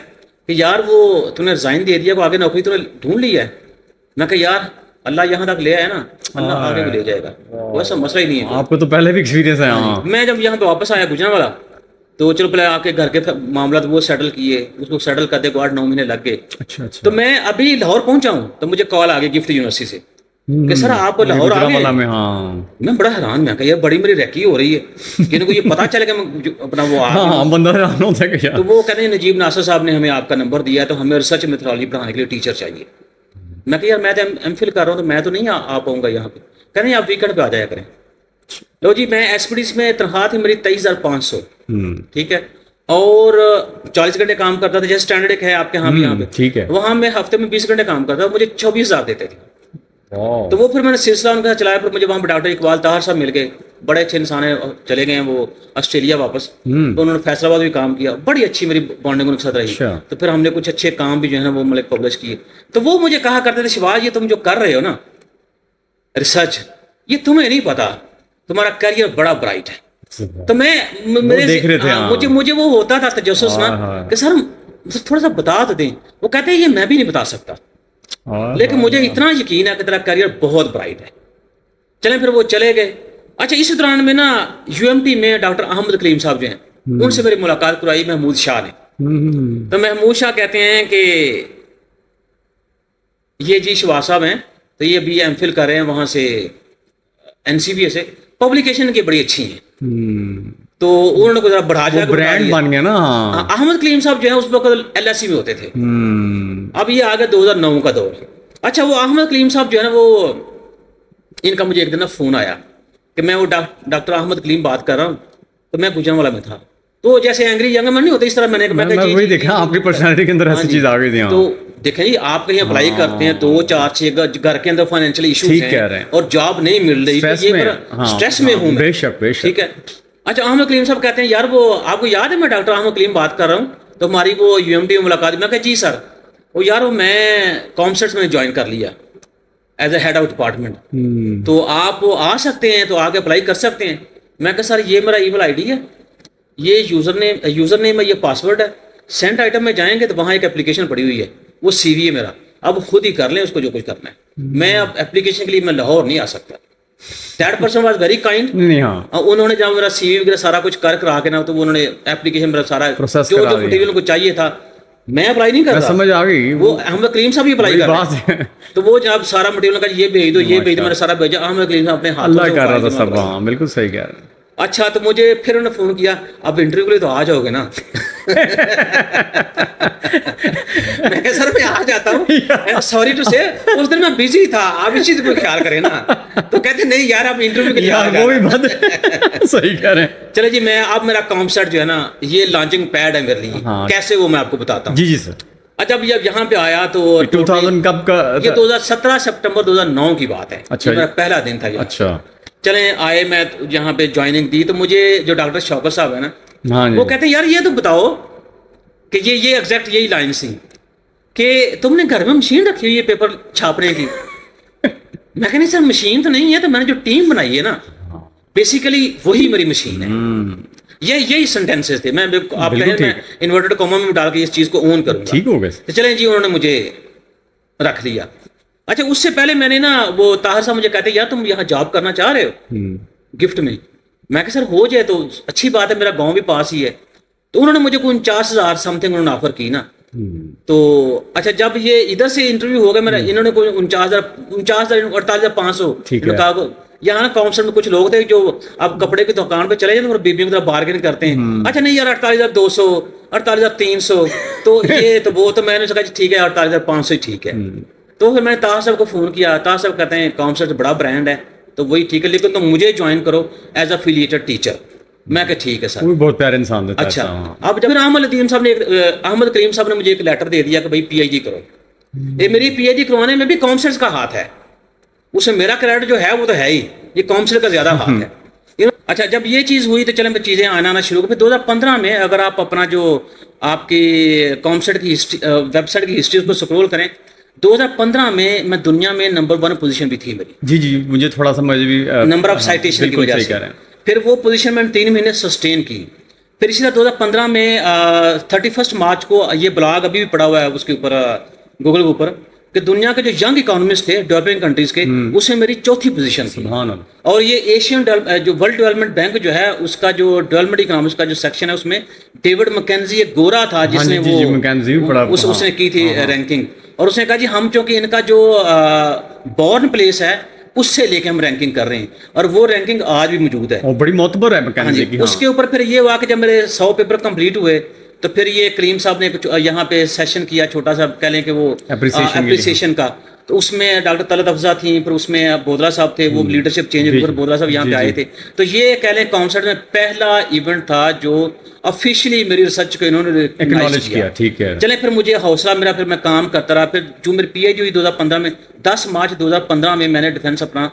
کہ یار وہ تم نے ریزائن دے دیا, کو آگے نوکری تم نے ڈھونڈ لی ہے. میں کہا یار اللہ یہاں تک لے آیا نا, اللہ آگے بھی لے جائے گا. ویسا مسئلہ ہی نہیں ہے. آپ کو تو پہلے بھی ایکسپیرینس ہے. میں جب یہاں پہ واپس آیا گجرانوالا تو چلو پہلے آ کے گھر کے معاملات وہ سیٹل کیے. اس کو سیٹل کرتے کو 8-9 مہینے لگ گئے. تو میں ابھی لاہور پہنچا ہوں تو مجھے کال آ گئی گفٹ یونیورسٹی سے کہ سر آپ لاہور آ گئے. میں بڑا حیران. میں کہ یہ بڑی میری ریکی ہو رہی ہے کہ ان کو یہ پتا چلے کہ اپنا وہ بندہ حیران ہوتا ہے. تو وہ کہتے ہیں نجیب ناصر صاحب نے ہمیں آپ کا نمبر دیا تو ہمیں ریسرچ میتھڈالوجی پڑھانے کے لیے ٹیچر چاہیے. میں کہ یار میں تو MPhil کر رہا ہوں تو میں تو نہیں آ پاؤں گا یہاں پہ. کہتے ہیں آپ ویکینڈ پہ آ جایا کریں. لو جی میں SPDC میں تنخواہ تھی میری 23,500. ٹھیک ہے. اور 40 گھنٹے کام کرتا تھا, جیسے اسٹینڈرڈ ایک ہے آپ کے یہاں بھی, یہاں پہ ٹھیک ہے, وہاں میں ہفتے میں 20 گھنٹے کام کرتا تھا, مجھے 24,000 دیتے تھے. تو وہ پھر میں نے سلسلہ ان کا چلایا. پھر مجھے وہاں پہ ڈاکٹر اقبال طاہر صاحب مل گئے, بڑے اچھے انسان ہیں, چلے گئے ہیں وہ آسٹریلیا واپس. تو انہوں نے فیصل آباد بھی کام کیا, بڑی اچھی میری بانڈنگ ان کے ساتھ رہی. تو پھر ہم نے کچھ اچھے کام بھی جو ہے نا وہ مطلب پبلش کیے. تو وہ مجھے کہا کرتے تھے, شہباز یہ تم جو کر رہے ہو نا ریسرچ, یہ تمہیں نہیں پتا, تمہارا کیریئر بڑا برائٹ ہے. تو میں مجھے وہ ہوتا تھا تجسس نا کہ سر تھوڑا سا بتا تو دیں. وہ کہتے ہیں یہ میں بھی نہیں بتا سکتا, لیکن مجھے اتنا یقین ہے کہ تیرا کیریئر بہت برائٹ ہے. چلیں پھر وہ چلے گئے. اچھا اسی دوران میں نا UMT میں ڈاکٹر احمد کلیم صاحب جو ہیں ان سے میری ملاقات کرائی محمود شاہ نے. تو محمود شاہ کہتے ہیں کہ یہ جی شہباز صاحب ہیں, تو یہ بھی ایم فل کر رہے ہیں وہاں سے NCBA سے, پبلیکیشن کی بڑی اچھی ہیں. تو انہوں نے ذرا بڑھا جا کے برانڈ بن گیا نا. احمد کلیم صاحب جو ہیں اس وقت LSE میں ہوتے تھے. اب یہ آ گیا 2009 کا دور. اچھا وہ احمد کلیم صاحب جو ہے نا وہ ان کا مجھے ایک دن فون آیا کہ میں وہ ڈاکٹر احمد کلیم بات کر رہا ہوں. تو میں گجرانوالہ میں تھا, تو جیسے اینگری ینگ مین نہیں ہوتے اس طرح میں وہی دیکھا آپ کی پرسنالٹی کے اندر ایسی چیز آ گئی تھی. تو دیکھیں جی آپ کہیں اپلائی کرتے ہیں 2-4-6 گھر کے اندر فائنینشیل ایشوز ہیں اور جاب نہیں مل رہی, اسٹریس میں ہوں. بے شک ٹھیک ہے. اچھا احمد کلیم صاحب کہتے ہیں یار وہ آپ کو یاد ہے میں ڈاکٹر احمد کلیم بات کر رہا ہوں, تو ہماری وہ UMT میں ملاقات. میں کہا جی سر. وہ یار وہ میں کامسٹس میں جوائن کر لیا as a head of department, تو آپ وہ آ سکتے ہیں, تو آگے اپلائی کر سکتے ہیں. میں کہا سر یہ میرا ای میل ID ہے, یہ یوزر نیم ہے, یہ پاسورڈ ہے. سینٹ آئٹم میں جائیں گے تو وہاں ایک اپلیکیشن پڑی ہوئی ہے, وہ CV ہے میرا, اب خود ہی کر لیں اس کو جو کچھ کرنا ہے. میں اب اپلیکیشن کے لیے میں لاہور نہیں آ سکتا. That person was very kind. انہوں نے جب میرا CV وغیرہ سارا کچھ کرا کے نا, تو انہوں نے اپلیکیشن میرا سارا جو مٹیریل کو چاہیے تھا میں اپلائی نہیں کرتا. سمجھ آ گئی. وہ احمد کلیم صاحب بھی اپلائی کر رہے ہیں. تو وہ جب سارا مٹیریل کا یہ بھیج دو یہ بھیج دو, میں نے سارا بھیجا. احمد کلیم صاحب اپنے ہاتھوں سے کر رہا تھا سب. ہاں بالکل صحیح کہہ رہے ہیں. اچھا تو مجھے پھر انہوں نے فون کیا, اب انٹرویو کے لیے تو آ جاؤ گے نا. میں کہا سر میں آ جاتا ہوں, سوری ٹو سے اس دن میں بزی تھا, آپ اس چیز کو خیال کریں نا. تو کہتے نہیں یار آپ انٹرویو کے لیے وہ بھی بات صحیح کہہ رہے ہیں. چلے جی میں اب میرا کامسٹ جو ہے نا یہ لانچنگ پیڈ ہے میرے لیے, کیسے وہ میں آپ کو بتاتا ہوں. جی سر. اچھا اب یہاں پہ آیا تو 2000 کب کا, یہ 2017 سپٹمبر 2009 کی بات ہے. اچھا میرا پہلا دن تھا. اچھا چلیں آئے, میں یہاں پہ جوائننگ دی. تو مجھے جو ڈاکٹر شوکت صاحب ہے نا وہ کہتے ہیں یار یہ تو بتاؤ کہ یہ ایگزیکٹ یہی لائن سی کہ تم نے گھر میں مشین رکھی ہوئی ہے پیپر چھاپنے کی. میں کہا نہیں سر مشین تو نہیں ہے, تو میں نے جو ٹیم بنائی ہے نا بیسیکلی وہی میری مشین ہے. یہی سینٹینسز تھے. میں آپ کہیں میں انورٹڈ کوما میں ڈال کے اس چیز کو اون کروں. ٹھیک ہو گئے. تو چلیں جی انہوں نے مجھے رکھ لیا. اچھا اس سے پہلے میں نے نا وہ طاہر صاحب مجھے کہتے یار تم یہاں جاب کرنا چاہ رہے ہو گفٹ میں. میں کہ سر ہو جائے تو اچھی بات ہے, میرا گاؤں بھی پاس ہی ہے. تو انہوں نے مجھے کوئی 49,000 سم تھنگ انہوں نے آفر کی نا. تو اچھا جب یہ ادھر سے انٹرویو ہو گیا میرا, انہوں نے کوئی 48,500 کہا. یہاں نا کاؤنسل میں کچھ لوگ تھے جو اب کپڑے کی دکان پہ چلے جاتے ہیں اور بیبیوں کی طرف بارگین کرتے ہیں. اچھا نہیں یار 48,200 48,300 تو یہ تو وہ, تو میں نے کہا ٹھیک ہے 48,500 ہی ٹھیک ہے. تو پھر میں نے طاہر صاحب کو فون کیا. طاہر صاحب کہتے ہیں کاؤنسل بڑا برانڈ ہے تو وہی ٹھیک ہے, لیکن تم مجھے جوائن کرو ایز افیلیٹڈ ٹیچر. میں کہ ٹھیک ہے سر. وہ بہت پیارے انسان تھے. اچھا اب جب احمد کلیم صاحب نے مجھے ایک لیٹر دے دیا کہ بھائی PhD کرو. یہ میری PhD کروانے میں بھی کاؤنسلر کا ہاتھ ہے, اس میں میرا کریڈٹ جو ہے وہ تو ہے ہی, یہ کاؤنسلر کا زیادہ ہاتھ ہے. اچھا جب یہ چیز ہوئی تو چلیں چیزیں آنا شروع ہو. پھر 2015 میں اگر آپ اپنا جو آپ کی کاؤنسلر کی ویب سائٹ کی ہسٹری اس کو سکرول کریں, 2015 میں دنیا میں نمبر 1 پوزیشن بھی تھی میری. جی مجھے تھوڑا سا مجھے بھی نمبر آف سائٹیشن کی وجہ سے. پھر وہ پوزیشن میں 3 مہینے سسٹین کی. پھر اسی طرح 2015 میں 31 مارچ کو یہ بلاگ ابھی بھی پڑا ہوا ہے اس کے اوپر گوگل کے اوپر کہ دنیا کے جو ینگ اکانومسٹ تھے ڈیولپنگ کنٹریز کے, اس میں میری 4تھی پوزیشن تھی. اور یہ ایشین جو ورلڈ ڈیولپمنٹ بینک جو ہے اس کا جو ڈیولپمنٹ اکنامکس کا جو سیکشن ہے اس میں ڈیوڈ مکینزی ایک گورا تھا جس نے وہ اس نے کی تھی رینکنگ. اور اس نے کہا جی ہم چونکہ ان کا جو بورن پلیس ہے اس سے لے کے ہم رینکنگ کر رہے ہیں, اور وہ رینکنگ آج بھی موجود ہے. بڑی معتبر ہے مکینزی کی. اس کے اوپر پھر یہ ہوا کہ جب میرے 100 پیپر کمپلیٹ ہوئے تو پھر یہ کلیم صاحب نے یہاں پہ سیشن کیا چھوٹا سا، کہہ لیں کہ وہ اپریسیشن کا، تو اس میں ڈاکٹر طلعت افزا تھیں، پھر اس میں بودلا صاحب تھے، وہ لیڈرشپ چینج ہوئی، پھر بودلا صاحب یہاں پہ آئے تھے. تو یہ کہہ لیں کانسرٹ میں پہلا ایونٹ تھا جو آفیشیلی میری ریسرچ کو انہوں نے ایکنالج کیا. ٹھیک ہے. چلیں پھر مجھے حوصلہ ملا، پھر میں کام کرتا رہا. پھر جو میری پی ایچ ڈی ہوئی 2015 میں، 10 مارچ 2015 میں میں نے ڈیفینس اپنا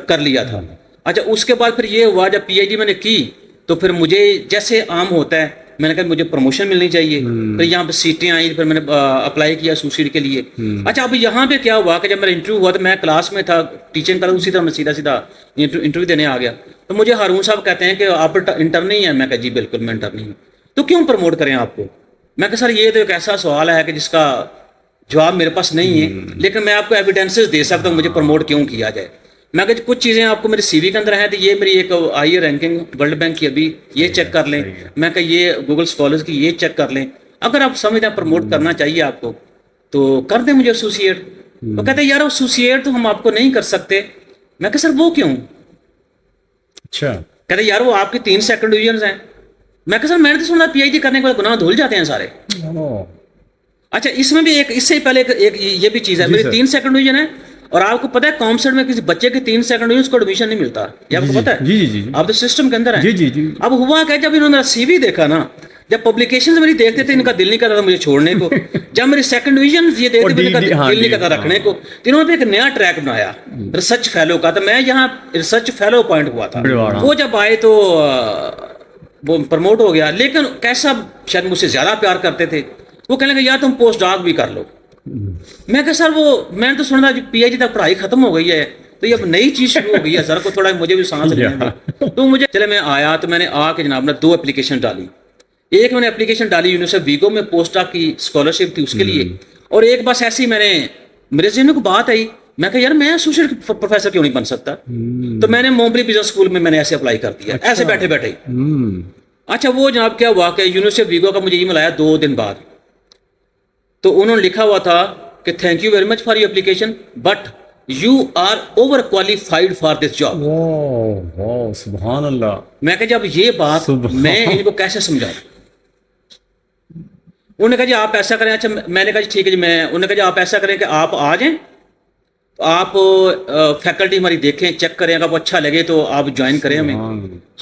کر لیا تھا. اچھا اس کے بعد پھر یہ ہوا جب پی ایچ ڈی میں نے کی تو پھر مجھے جیسے عام ہوتا ہے میں نے کہا مجھے پروموشن ملنی چاہیے. پھر یہاں پہ سیٹیں آئیں، پھر میں نے اپلائی کیا ایسوسیٹ کے لیے. اچھا اب یہاں پہ کیا ہوا کہ جب میرا انٹرویو ہوا تو میں کلاس میں تھا، ٹیچنگ کر اسی طرح میں سیدھا انٹرویو دینے آ گیا. تو مجھے ہارون صاحب کہتے ہیں کہ آپ انٹرن ہی ہیں. میں کہا جی بالکل میں انٹرن ہی ہوں. تو کیوں پروموٹ کریں آپ کو؟ میں کہا سر یہ تو ایک ایسا سوال ہے کہ جس کا جواب میرے پاس نہیں ہے، لیکن میں آپ کو ایویڈنسز دے سکتا ہوں مجھے پروموٹ کیوں کیا جائے. میں کہا کچھ چیزیں آپ کو میرے سی وی کے اندر ہیں، تو یہ میری ایک آئی ہے رینکنگ ورلڈ بینک کی، ابھی یہ چیک کر لیں. میں کہا یہ گوگل اسکالرز کی یہ چیک کر لیں. اگر آپ سمجھتے ہیں پروموٹ کرنا چاہیے آپ کو تو کر دیں مجھے ایسوسیٹ. تو کہتے ہیں یار ایسوسیٹ تو ہم آپ کو نہیں کر سکتے. میں کہا سر وہ کیوں؟ اچھا. کہتے یار وہ آپ کی 3 سیکنڈ ڈویژنز ہیں. میں کہا سر میں نے تو سنا پی ایچ ڈی کرنے کے بعد گناہ دھل جاتے ہیں سارے. اچھا اس میں بھی ایک اس سے پہلے ایک یہ بھی چیز ہے، میری 3 سیکنڈ ڈویژن ہے اور آپ کو پتا ہے کانسرٹ میں کسی بچے کے 3 سیکنڈ ڈویژن کو ایڈمیشن نہیں ملتا. یہ آپ کو پتا ہے؟ جی آپ تو سسٹم کے اندر ہیں. جی. اب ہوا کہ جب انہوں نے سی وی دیکھا نا، جب پبلیکیشنز میری دیکھتے تھے ان کا دل نہیں کرتا تھا مجھے چھوڑنے کو. جب میری سیکنڈ ڈویژن یہ دیکھتے تھے ان کا دل نہیں کرتا رکھنے کو. تو انہوں نے ایک نیا ٹریک بنایا ریسرچ فیلو کا. تو میں یہاں ریسرچ فیلو اپوائنٹ ہوا تھا. وہ جب آئے تو وہ پروموٹ ہو گیا. لیکن کیسا شاید مجھ سے زیادہ پیار کرتے تھے، وہ کہنے لگے یار تم پوسٹ ڈاک بھی کر لو. میں کہا سر وہ میں نے تو سنا تھا پی ایچ ڈی تک پڑھائی ختم ہو گئی ہے، تو یہ اب نئی چیز شروع ہو گئی ہے، سر کو تھوڑا مجھے بھی سانس لینے دیں. تو مجھے چلے میں آیا تو میں نے آ کے جناب نے 2 اپلیکیشن ڈالی. ایک میں نے اپلیکیشن ڈالی یونیورسٹی ویگو میں پوسٹ ڈاک کی اسکالرشپ تھی اس کے لیے، اور ایک بس ایسی میں نے میرے ذہن میں کو بات آئی، میں کہا یار میں ایسوسیٹ پروفیسر کیوں نہیں بن سکتا. تو میں نے مومبلی بزنس اسکول میں نے ایسے اپلائی کر دیا ایسے بیٹھے بیٹھے. اچھا وہ جناب کیا ہوا کہ یونیورسٹی ویگو کا مجھے ای میل آیا 2 دن بعد. تو انہوں نے لکھا ہوا تھا کہ thank you very much for your application but you are over qualified for this job. سبحان اللہ. میں کہا جب یہ بات میں ان کو کیسے سمجھاؤں؟ انہوں نے کہا جی آپ ایسا کریں. اچھا میں نے کہا جی ٹھیک ہے جی. انہوں نے کہا جی آپ ایسا کریں کہ آپ آ جائیں، آپ فیکلٹی ہماری دیکھیں چیک کریں، اگر وہ اچھا لگے تو آپ جوائن کریں ہمیں،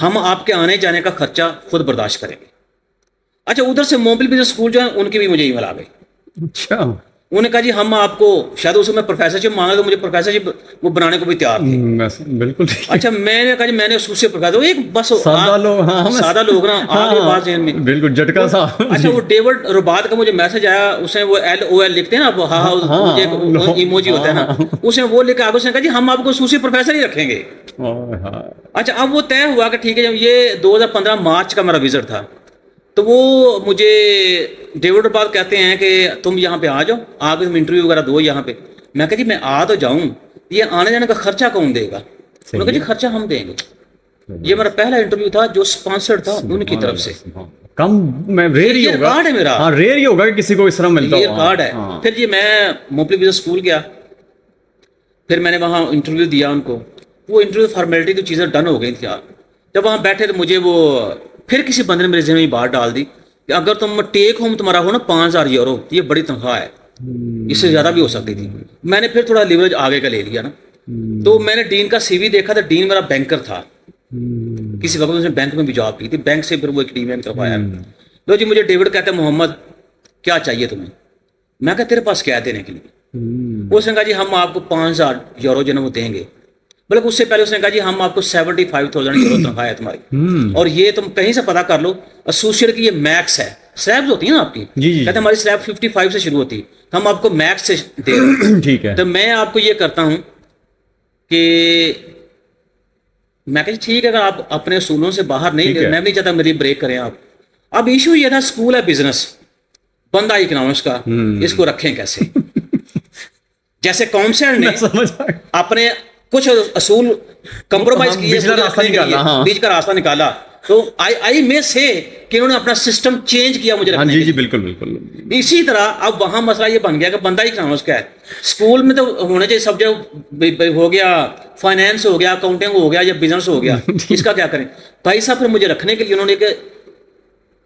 ہم آپ کے آنے جانے کا خرچہ خود برداشت کریں گے. اچھا ادھر سے موبل بزنس اسکول جو ہے ان کی بھی مجھے ای میل آ گئی. اچھا انہوں نے کہا جی ہم آپ کو شاید اس میں پروفیسر شپ مانگا تو مجھے پروفیسر شپ وہ بنانے کو بھی تیار تھے. بالکل. اچھا میں نے کہا جی میں نے اسوسیٹ پروفیسر ایک بس سادہ لوگ نا آگے بات ذہن میں بالکل جھٹکا سا. اچھا وہ ڈیوڈ روبات کا مجھے میسج آیا، اس نے وہ LOL لکھتے ہیں نا، ہاں ایموجی ہوتا ہے نا، اس نے وہ لکھا آگے، اس نے کہا جی ہم آپ کو اسوسیٹ پروفیسر ہی رکھیں گے. اچھا اب وہ طے ہوا کہ ٹھیک ہے. جب یہ 2015 مارچ کا میرا وزٹ تھا تو وہ مجھے ڈیوڈ روبات کہتے ہیں کہ تم یہاں پہ آ جاؤ، آگے تم انٹرویو وغیرہ دو یہاں پہ. میں کہا جی میں آ تو جاؤں، یہ آنے جانے کا خرچہ کون دے گا؟ انہوں نے کہا جی خرچہ ہم دیں گے. یہ میرا پہلا انٹرویو تھا جو اسپانسرڈ تھا ان کی طرف سے. کم میں ریئر ہی ہوگا، ریکارڈ ہے میرا، ہاں ریئر ہی ہوگا کہ کسی کو اس طرح ملتا ہو. یہ ریکارڈ ہے. پھر یہ میں موپلی بزنس اسکول گیا، پھر میں نے وہاں انٹرویو دیا ان کو. وہ انٹرویو فارمیلٹی تو چیزیں ڈن ہو گئی تھی. جب وہاں بیٹھے تو مجھے وہ پھر کسی بندے نے میرے ذہن میں بات ڈال دی کہ اگر تم ٹیک ہوم تمہارا ہو نا 5000 یورو، یہ بڑی تنخواہ ہے، اس سے زیادہ بھی ہو سکتی تھی. میں نے پھر تھوڑا لیوریج آگے کا لے لیا نا. تو میں نے ڈین کا سی وی دیکھا تھا، ڈین میرا بینکر تھا، کسی وقت اس نے بینک میں بھی جاب کی تھی، بینک سے پھر وہ ایک ٹیم میں کروایا. تو جی مجھے ڈیوڈ کہتا ہے محمد کیا چاہیے تمہیں؟ میں کہا تیرے پاس کیا ہے دینے کے لیے؟ اس نے کہا جی ہم آپ کو 5000 یورو جو ہے وہ دیں گے. بلکہ اس سے پہلے اس نے کہا جی ہم آپ کو 75,000 یورو تنخواہ ہے تمہاری، اور یہ تم کہیں سے پتا کر لو ایسوسیٹ کی یہ میکس ہے. سلیبز ہوتی ہیں نا آپ کی، کہتے ہماری سلیب 55 سے شروع ہوتی، ہم آپ کو میکس سے دے رہے ہیں. ٹھیک ہے. تو میں آپ کو یہ کرتا ہوں کہ میں کہا ٹھیک ہے اگر آپ اپنے اصولوں سے باہر نہیں گئے، میں نہیں چاہتا میری بریک کریں آپ. اب ایشو یہ تھا اسکول ہے بزنس، بندہ اکنامکس کا، اس کو رکھیں کیسے؟ جیسے کونسل نے اپنے کچھ اصول کمپرومائز کیے، بیچ کا راستہ نکالا، تو آئی میں سے کہ انہوں نے اپنا سسٹم چینج کیا مجھے رکھنے کے لیے. جی بالکل بالکل. اسی طرح اب وہاں مسئلہ یہ بن گیا کہ بندہ اکنامکس کا ہے. اسکول میں تو ہونے چاہیے سبجیکٹ، ہو گیا فائنینس، ہو گیا اکاؤنٹنگ، ہو گیا یا بزنس ہو گیا، اس کا کیا کریں؟ بھائی صاحب پھر مجھے رکھنے کے لیے انہوں نے کہ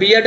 B.Ed,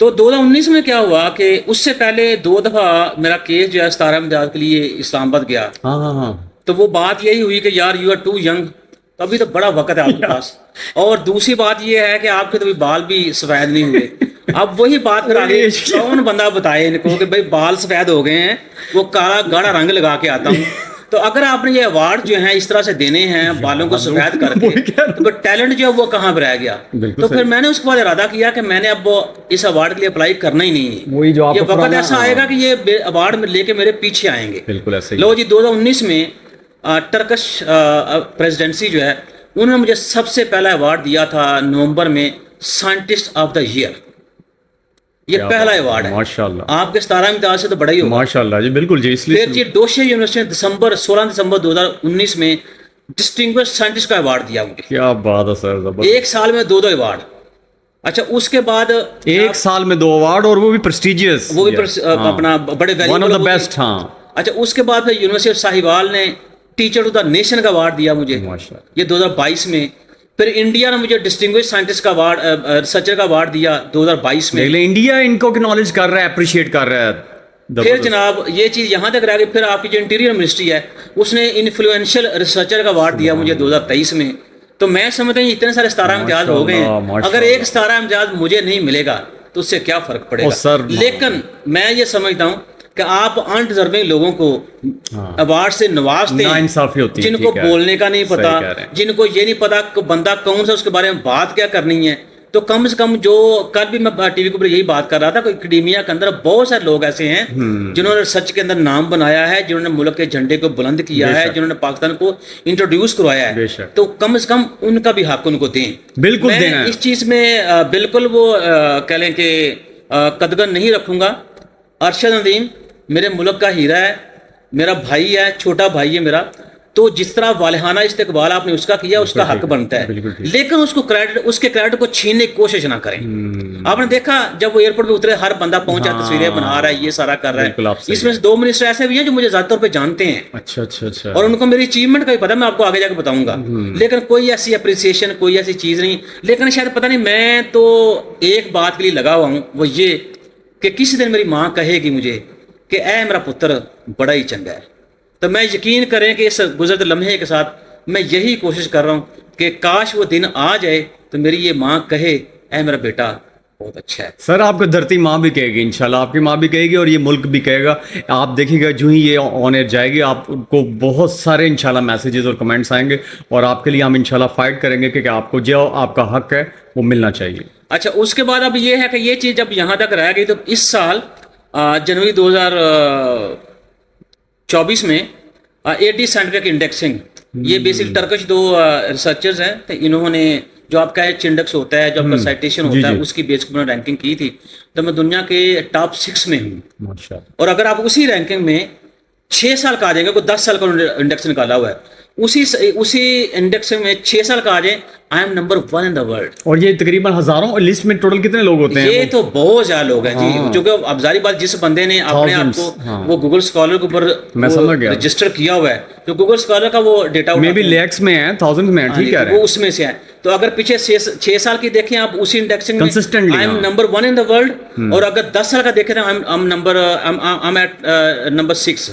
تو 2019 میں کیا ہوا کہ اس سے پہلے 2 دفعہ میرا کیس جو ہے 17 امتیاز کے لیے اسلام آباد گیا. ہاں تو وہ بات یہی ہوئی کہ یار یو آر ٹو ینگ، تو ابھی تو بڑا وقت ہے آپ کے پاس. اور دوسری بات یہ ہے کہ آپ کے تو ابھی بال بھی سفید نہیں ہوئے. اب وہی بات پھر آگے کون بندہ بتائے ان کو کہ بھائی بال سفید ہو گئے ہیں، وہ کالا گاڑا رنگ لگا کے آتا ہوں. تو اگر آپ نے یہ ایوارڈ جو ہیں اس طرح سے دینے ہیں بالوں کو سفید کر کے، تو پھر ٹیلنٹ جو ہے وہ کہاں پہ رہ گیا؟ تو پھر میں نے اس کے بعد ارادہ کیا کہ میں نے اب اس ایوارڈ کے لیے اپلائی کرنا ہی نہیں ہے. یہ وقت ایسا آئے گا کہ یہ ایوارڈ لے کے میرے پیچھے آئیں گے. بالکل ایسے ہی. لو جی 2019 میں ٹرکش پریزیڈنسی جو ہے انہوں نے مجھے سب سے پہلا ایوارڈ دیا تھا نومبر میں، سائنٹسٹ آف دا ایئر. یہ پہلا ایوارڈ ہے ماشاءاللہ. آپ کے 17 امتیاز سے تو بڑا ہی ہوگا ماشاءاللہ جی بالکل جی. اس لیے پھر یہ ڈوشے یونیورسٹی نے 16 دسمبر 2019 میں ڈسٹنگوش سائنٹسٹ کا ایوارڈ دیا مجھے. کیا بات ہے سر. ایک سال میں 2 ایوارڈ. اچھا اس کے بعد ایک سال میں 2 ایوارڈ، اور وہ بھی پریسٹیجیس، وہ بھی اپنا بڑے ون آف دا بیسٹ. ہاں. اچھا اس کے بعد پھر یونیورسٹی آف ساہیوال نے ٹیچر آف دا نیشن کا ایوارڈ دیا مجھے یہ 2022 میں. پھر انڈیا نے مجھے ڈسٹنگوش سائنٹسٹ کا ایوارڈ، ریسرچر کا ایوارڈ دیا 2022 میں. انڈیا ان کو اکنالج کر رہا ہے، اپریشیٹ کر رہا ہے. پھر جناب یہ چیز یہاں تک رہ گئی. پھر آپ کی جو انٹیریئر منسٹری ہے اس نے انفلوئنشل ریسرچر کا ایوارڈ دیا مجھے 2023 میں. تو میں سمجھتا ہوں اتنے سارے 17 امتیاز ہو گئے ہیں، اگر ایک 17 امتیاز مجھے نہیں ملے گا تو اس سے کیا فرق پڑے گا؟ لیکن میں یہ سمجھتا ہوں کہ آپ انڈیزرونگ لوگوں کو ایوارڈ سے نوازتے ہیں، جن کو بولنے کا نہیں پتا، جن کو یہ نہیں پتا کہ بندہ کون سا اس کے بارے میں بات کیا کرنی ہے. تو کم سے کم جو کل بھی میں ٹی وی کے اوپر یہی بات کر رہا تھا کہ اکیڈیمیا کے اندر بہت سارے لوگ ایسے ہیں جنہوں نے ریسرچ کے اندر نام بنایا ہے، جنہوں نے ملک کے جھنڈے کو بلند کیا ہے، جنہوں نے پاکستان کو انٹروڈیوس کروایا ہے. تو کم سے کم ان کا بھی حق ان کو دیں. بالکل میں اس چیز میں بالکل وہ کہہ لیں کہ قدغن نہیں رکھوں گا. ارشد ندیم میرے ملک کا ہیرا ہے، میرا بھائی ہے، چھوٹا بھائی ہے میرا. تو جس طرح والہانہ استقبال آپ نے اس کا کیا، اس کا حق بنتا ہے، لیکن اس کو کریڈٹ، اس کے کریڈٹ کو چھیننے کی کوشش نہ کریں. آپ نے دیکھا جب وہ ایئرپورٹ پہ اترے ہر بندہ پہنچا تصویریں بنا رہا ہے، یہ سارا کر رہا ہے. اس میں سے 2 منسٹر ایسے بھی ہیں جو مجھے ذاتی طور پہ جانتے ہیں. اچھا. اور ان کو میری اچیومنٹ کا بھی پتا، میں آپ کو آگے جا کے بتاؤں گا. لیکن کوئی ایسی اپریسیشن، کوئی ایسی چیز نہیں. لیکن شاید پتہ نہیں، میں تو ایک بات کے لیے لگا ہوا ہوں، وہ یہ کہ کسی دن میری ماں کہے گی مجھے کہ اے میرا پتر بڑا ہی چنگا ہے. تو میں یقین کریں کہ اس گزرتے لمحے کے ساتھ میں یہی کوشش کر رہا ہوں کہ کاش وہ دن آ جائے تو میری یہ ماں کہے اے میرا بیٹا بہت اچھا ہے. سر آپ کو دھرتی ماں بھی کہے گی، انشاءاللہ آپ کی ماں بھی کہے گی، اور یہ ملک بھی کہے گا. آپ دیکھیے گا جو ہی یہ آن ایئر جائے گی آپ کو بہت سارے انشاءاللہ میسیجز اور کمنٹس آئیں گے، اور آپ کے لیے ہم انشاءاللہ فائٹ کریں گے کہ آپ کو جو آپ کا حق ہے وہ ملنا چاہیے. اچھا اس کے بعد اب یہ ہے کہ یہ چیز جب یہاں تک رہ گئی تو اس سال جنوری 2024 میں AD سائنٹیفک انڈیکسنگ، یہ بیسک ٹرکش 2 ریسرچرز ہیں، تو انہوں نے جو آپ کا چنڈکس ہوتا ہے، جو آپ کا سائٹیشن ہوتا ہے، اس کی بیس پر رینکنگ کی تھی. تو میں دنیا کے ٹاپ 6 میں ہوں. اور اگر آپ اسی رینکنگ میں 6 سال کا آ جائیں گے، کوئی 10 سال کا انڈیکس نکالا ہوا ہے، اسی انڈیکس میں 6 سال کا آ جائیں، I am number 1 in the world. اور یہ تقریباً ہزاروں لسٹ میں ٹوٹل کتنے لوگ ہوتے ہیں؟ یہ تو بہت زیادہ لوگ ہیں جی. کیونکہ اب ظاہری بات جس بندے نے اپنے آپ کو وہ گوگل اسکالر کے اوپر رجسٹر کیا ہوا ہے، جو گوگل اسکالر کا وہ ڈیٹا میں بھی لیکس میں ہے، 1000 میں ہے، ٹھیک ہے، وہ اس میں سے ہے. تو اگر پیچھے 6 سال کی دیکھیں آپ اسی انڈیکسنگ میں I am number 1 in the world. اور اگر 10 سال کا دیکھیں تو آئی ایم ایٹ نمبر 6.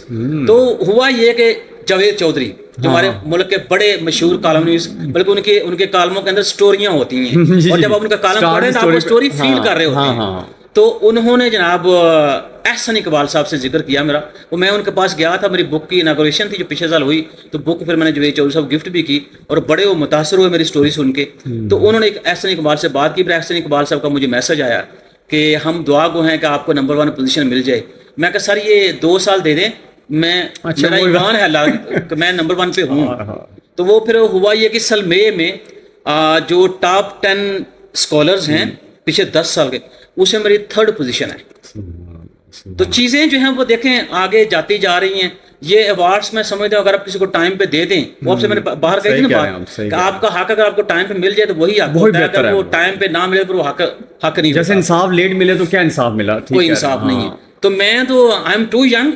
تو ہوا یہ کہ جاوید چودھری جو ہمارے ملک کے بڑے مشہور کالم نویس، بلکہ ان کے کالموں کے اندر سٹوریاں ہوتی ہیں، اور جب آپ ان کا کالم پڑھ رہے ہیں تو آپ وہ سٹوری فیل کر رہے ہوتے ہیں. تو انہوں نے جناب احسن اقبال صاحب سے ذکر کیا میرا. وہ میں ان کے پاس گیا تھا، میری بک کی اناگوریشن تھی جو پچھلے سال ہوئی، تو بک پھر میں نے جاوید چودھری صاحب گفٹ بھی کی، اور بڑے وہ متاثر ہوئے میری سٹوری سن کے. تو انہوں نے ایک احسن اقبال سے بات کی، پھر احسن اقبال صاحب کا مجھے میسج آیا کہ ہم دعا گو ہیں کہ آپ کو نمبر 1 پوزیشن مل جائے. میں کہا سر یہ 2 سال دے دیں، میرا ایمان ہے اللہ کہ میں نمبر 1 پہ ہوں. تو وہ پھر ہوا یہ کہ سال مئی میں جو ٹاپ 10 اسکالرز ہیں پچھلے 10 سال کے، اس میں میری 3rd پوزیشن ہے. تو چیزیں جو ہیں وہ دیکھیں آگے جاتی جا رہی ہیں. یہ ایوارڈس میں سمجھتا ہوں اگر آپ کسی کو ٹائم پہ دے دیں، وہ آپ سے میں نے باہر کہی تھی نا بات کہ آپ کا حق اگر آپ کو ٹائم پہ مل جائے تو وہی حق ہوتا ہے، اگر وہ ٹائم پہ نہ ملے تو وہ حق نہیں. جیسے انصاف لیٹ ملے تو کیا انصاف ملا؟ کوئی انصاف نہیں ہے. تو میں تو آئی ایم ٹو ینگ،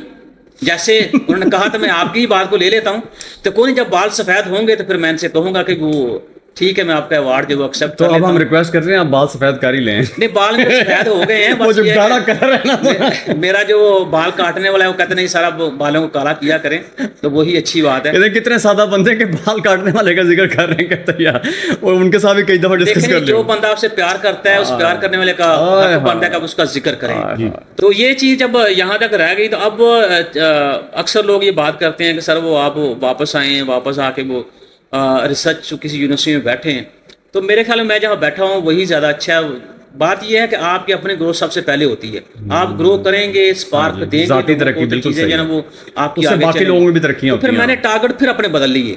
جیسے انہوں نے کہا تو میں آپ کی بات کو لے لیتا ہوں. تو کوئی جب بال سفید ہوں گے تو پھر میں ان سے کہوں گا کہ وہ ٹھیک ہے میں آپ کا ایوارڈ جو ایکسیپٹ تو اب ہم ریکویسٹ کر رہے ہیں آپ بال سفید کر ہی لیں. نہیں بال میرے سفید ہو گئے ہیں, وہ بس جو یہ کالا کلر ہے نا میرا جو بال کاٹنے والا ہے وہ کہتے نہیں سارا بالوں کو کالا کیا کریں, تو وہی اچھی بات ہے. کتنے سادہ بندے کے بال کاٹنے والے کا ذکر کر رہے ہیں کہتے ہیں یار, اور ان کے ساتھ بھی کئی دفعہ ڈسکس کر لیں. جو بندہ آپ سے پیار کرتا ہے اس پیار کرنے والے کا حق بنتا ہے کہ آپ اس کا ذکر کریں. تو یہ چیز جب یہاں تک رہ گئی تو اب اکثر لوگ یہ بات کرتے ہیں کہ سر وہ آپ واپس آئے ہیں, واپس آ کے وہ ریسرچ کسی یونیورسٹی میں بیٹھے ہیں. تو میرے خیال میں جہاں بیٹھا ہوں وہی زیادہ اچھا ہے. بات یہ ہے کہ آپ کی اپنی گروتھ سب سے پہلے ہوتی ہے. آپ گرو کریں گے, اسپارک دیں گے, تو چیزیں جو ہے نا وہ آپ کی آگے چلیں گی. پھر میں نے ٹارگٹ پھر اپنے بدل لیے.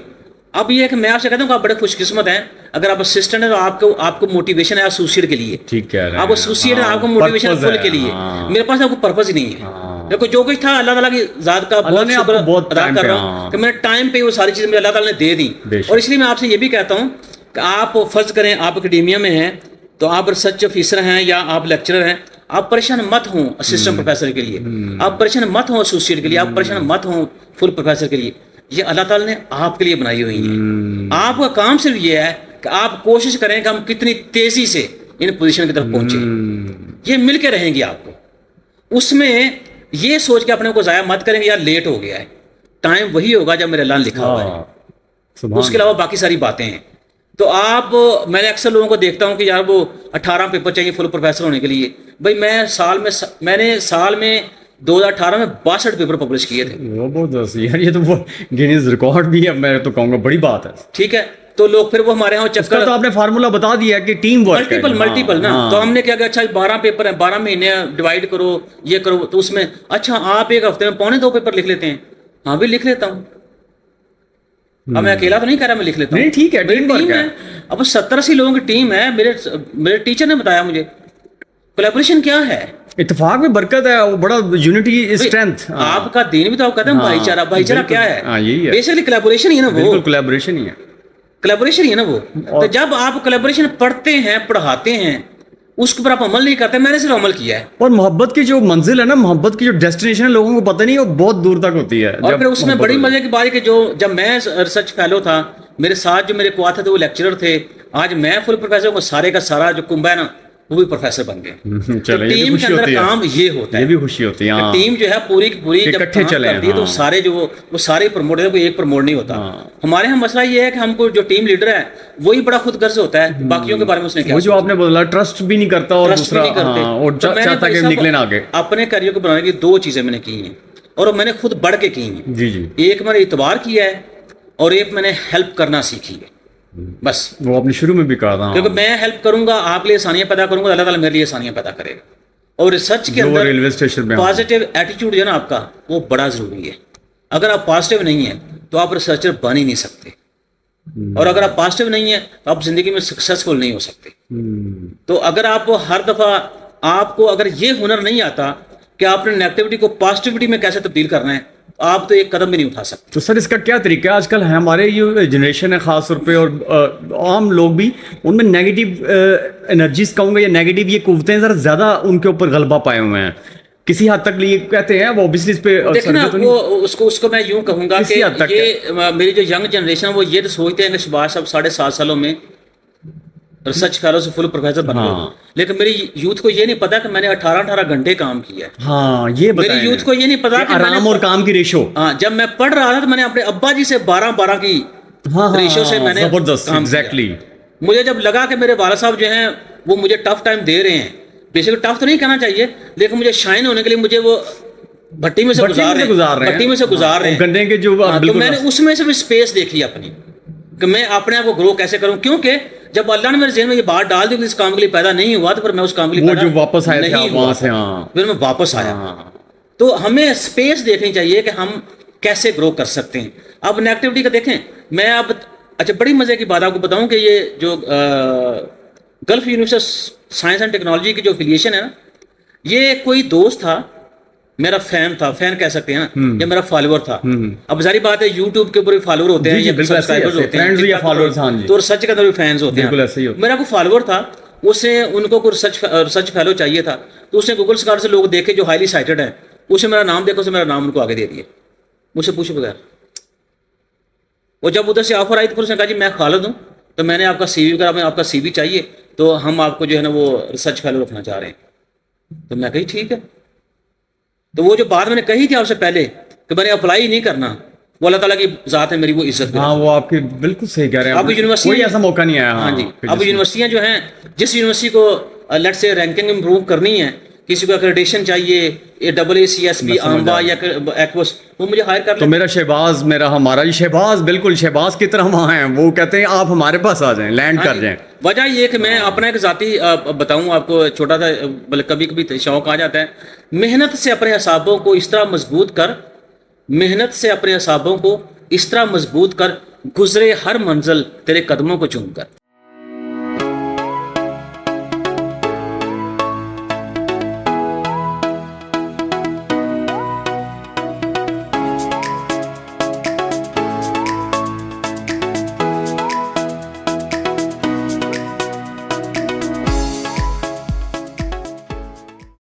اب یہ ہے کہ میں آپ سے کہتا ہوں کہ آپ بڑے خوش قسمت ہیں اگر آپ اسسٹنٹ ہیں تو آپ کو موٹیویشن ہے ایسوسیٹ کے لیے. ٹھیک ہے, آپ ایسوسیٹ ہیں, آپ کو موٹیویشن فل کے لیے. میرے پاس آپ کو پرپز ہی نہیں ہے. دیکھو جو کچھ تھا اللہ تعالیٰ کی ذات کا بہت شکر ادا کر رہا ہوں کہ میں نے ٹائم پہ وہ ساری چیزیں مجھے اللہ تعالیٰ نے دے دی. اور اس لیے میں آپ سے یہ بھی کہتا ہوں کہ آپ فرض کریں آپ اکیڈیمیا میں ہیں تو آپ ریسرچ آفیسر ہیں یا آپ لیکچرر ہیں, آپ پریشان مت ہوں اسسٹنٹ پروفیسر کے لیے, آپ پریشان مت ہوں ایسوسیٹ کے لیے, آپ پریشان مت ہوں فل پروفیسر کے لیے. یہ اللہ تعالیٰ نے آپ کے لیے بنائی ہوئی ہیں. آپ کا کام صرف یہ ہے کہ آپ کوشش کریں کہ ہم کتنی تیزی سے ان پوزیشن کی طرف پہنچیں. یہ مل کے رہیں گی آپ کو. اس میں یہ سوچ کے اپنے کو ضائع مت کریں گے یار لیٹ ہو گیا ہے. ٹائم وہی ہوگا جب میرے اللہ نے لکھا ہوا ہے, اس کے علاوہ باقی ساری باتیں ہیں. تو آپ میں نے اکثر لوگوں کو دیکھتا ہوں کہ یار وہ 18 پیپر چاہیے فل پروفیسر ہونے کے لیے. بھائی میں نے سال میں 2018 میں 62 پیپر پبلش کیے تھے. وہ بہت یار, یہ تو وہ گینیز ریکارڈ بھی ہے, میں تو کہوں گا بڑی بات ہے. ٹھیک ہے, تو لوگ پھر وہ ہمارے یہاں چکر, تو آپ نے فارمولا بتا دیا کہ ٹیم ورک ملٹیپل نا. تو ہم نے کیا کہ اچھا 12 پیپر ہیں, 12 مہینے ڈیوائڈ کرو, یہ کرو. تو اس میں اچھا آپ ایک ہفتے میں 2.25 پیپر لکھ لیتے ہیں. ہاں بھی لکھ لیتا ہوں. اب میں اکیلا تو نہیں کہہ رہا میں لکھ لیتا ہوں, ٹھیک ہے ٹیم ہے. اب 70-80 لوگوں کی ٹیم ہے. میرے ٹیچر نے بتایا مجھے کولیبریشن کیا ہے. اتفاق میں برکت ہے, وہ بڑا یونٹی اسٹرینتھ. آپ کا دین بھی تو آپ کہتے ہیں بھائی چارہ. بھائی چارہ کیا ہے؟ بیسکلی کولیبریشن ہی ہے نا. وہ کولیبریشن ہی ہے, کولیبریشن ہی ہے نا وہ. تو جب آپ کولیبریشن پڑھتے ہیں, پڑھاتے ہیں, اس کے اوپر آپ عمل نہیں کرتے. میں نے صرف عمل کیا ہے. اور محبت کی جو منزل ہے نا, محبت کی جو ڈیسٹینیشن ہے, لوگوں کو پتہ نہیں, وہ بہت دور تک ہوتی ہے. اور پھر اس میں بڑی مزے کی بات ہے کہ جب میں ریسرچ فیلو تھا, میرے ساتھ جو میرے کوات تھے وہ لیکچرر تھے. آج میں فل پروفیسر کو سارے کا سارا جو کنبہ ہے نا وہ بھی پروفیسر بن گئے. ٹیم کے اندر کام یہ ہوتا ہے, یہ بھی خوشی ہوتی ہے. ٹیم جو ہے پوری کی پوری جب کام کرتی ہے تو سارے جو وہ سارے پروموٹ ہے, کوئی ایک پروموٹ نہیں ہوتا. ہمارے یہاں مسئلہ یہ ہے کہ ہم کو جو ٹیم لیڈر ہے وہی بڑا خود غرض ہوتا ہے, باقیوں کے بارے میں اس نے کیا, وہ جو آپ نے بولا ٹرسٹ بھی نہیں کرتا اور دوسرا چاہتا کہ نکلے آگے. اپنے کیریئر کو بنانے کی 2 چیزیں میں نے کی ہیں اور میں نے خود بڑھ کے کی ہیں. جی جی, ایک میں نے اعتبار کیا ہے اور ایک میں نے ہیلپ کرنا سیکھی ہے. بس وہ اپنے شروع میں بھی کہا تھا, کیونکہ میں ہیلپ کروں گا, آپ لیے آسانیاں پیدا کروں گا, اللہ تعالیٰ میرے لیے آسانیاں پیدا کرے گا. اور ریسرچ کے اندر ریلوے اسٹیشن میں پازیٹیو ایٹیٹیوڈ جو ہے نا آپ کا, وہ بڑا ضروری ہے. اگر آپ پازیٹیو نہیں ہیں تو آپ ریسرچر بن ہی نہیں سکتے, اور اگر آپ پازیٹیو نہیں ہیں تو آپ زندگی میں سکسیسفل نہیں ہو سکتے. تو اگر آپ ہر دفعہ آپ کو اگر یہ ہنر نہیں آتا کہ آپ نے نیگیٹیوٹی کو پازیٹیوٹی میں کیسے تبدیل کرنا ہے, آپ تو ایک قدم بھی نہیں اٹھا سکتے. تو سر اس کا کیا طریقہ ہے؟ آج کل ہمارے یہ جنریشن ہے خاص طور پہ, اور عام لوگ بھی, ان میں نیگیٹو انرجیز کہوں گا یا نیگیٹو یہ قوتیں ذرا زیادہ ان کے اوپر غلبہ پائے ہوئے ہیں. کسی حد تک یہ کہتے ہیں, وہ اوبیسلی اس پہ دیکھنا, وہ اس کو میں یوں کہوں گا کہ یہ میری جو ینگ جنریشن ہے وہ یہ تو سوچتے ہیں کہ شباز صاحب 7.5 سالوں میں ریسرچ فیلو سے فل پروفیسر بنا, لیکن میری یوتھ کو یہ نہیں پتا کہ میں نے 18 گھنٹے کام کیا ہے. ہاں, یہ میری یوتھ کو یہ نہیں پتا کہ آرام اور کام کی ریشو. ہاں, جب میں پڑھ رہا تھا تو میں نے اپنے ابا جی سے 12 کی ریشو سے میں نے کام کیا. مجھے جب لگا کہ میرے والد صاحب جو ہیں وہ مجھے ٹف ٹائم دے رہے ہیں, بیسک ٹف تو نہیں کہنا چاہیے, لیکن مجھے شائن ہونے کے لیے مجھے وہ بھٹی میں سے گزار رہے ہیں گنڈے کے جو, تو میں نے اس میں سے بھی اسپیس دیکھی اپنی کہ میں اپنے آپ کو گرو کیسے کروں. کیونکہ جب اللہ نے میرے ذہن میں یہ بات ڈال دی کہ اس کام کے لیے پیدا نہیں ہوا, تو پھر میں اس کام کے لیے جو واپس آیا تھا وہاں سے, پھر میں واپس آیا. تو ہمیں اسپیس دیکھنی چاہیے کہ ہم کیسے گرو کر سکتے ہیں. اب نیگیٹیوٹی کا دیکھیں, میں اب اچھا بڑی مزے کی بات آپ کو بتاؤں کہ یہ جو golf university science and technology کی جو افیلیشن ہے نا, یہ کوئی دوست تھا میرا, فین تھا, فین کہہ سکتے ہیں نا, یا میرا فالوور تھا. اب ظاہری بات ہے یوٹیوب کے اوپر بھی فالوور ہوتے ہیں یا سبسکرائبرز ہوتے ہیں, تو ریسرچ کے اندر بھی فینز ہوتے ہیں. میرا کوئی فالوور تھا, اس نے ان کو کوئی ریسرچ فیلو چاہیے تھا, تو اس نے گوگل اسکالر سے لوگ دیکھے جو ہائیلی سائٹڈ ہیں, اسے میرا نام دیکھا, اسے میرا نام ان کو آگے دے دیا مجھ سے پوچھے بغیر. وہ جب ادھر سے آفر آئی تو پھر اس نے کہا جی میں خالد ہوں, تو میں نے آپ کا سی وی کرا، میں آپ کا سی وی چاہیے تو ہم آپ کو جو ہے نا وہ ریسرچ فیلو رکھنا چاہ رہے ہیں. تو میں کہی ٹھیک ہے. تو وہ جو بات میں نے کہی تھی آپ سے پہلے کہ میں نے اپلائی نہیں کرنا، وہ اللہ تعالیٰ کی ذات ہے میری، وہ عزت. ہاں وہ آپ کی بالکل صحیح کہہ رہے ہیں. اب یونیورسٹی کوئی ایسا موقع نہیں آیا. ہاں جی. اب یونیورسٹیاں جو ہیں، جس یونیورسٹی کو لیٹ سے رینکنگ امپروو کرنی ہے، کسی کو ایکریڈیشن چاہیے AACSB آمبا یا ایکوس، وہ مجھے ہائر کر تو میرا شہباز، ہمارا شہباز بالکل شہباز کی طرح وہاں ہیں. وہ کہتے ہیں آپ ہمارے پاس آ جائیں، لینڈ کر جائیں. وجہ یہ کہ میں اپنا ایک ذاتی بتاؤں آپ کو، چھوٹا سا بلکہ کبھی کبھی شوق آ جاتا ہے، محنت سے اپنے اعصابوں کو اس طرح مضبوط کر، محنت سے اپنے اعصابوں کو اس طرح مضبوط کر، گزرے ہر منزل تیرے قدموں کو چوم کر.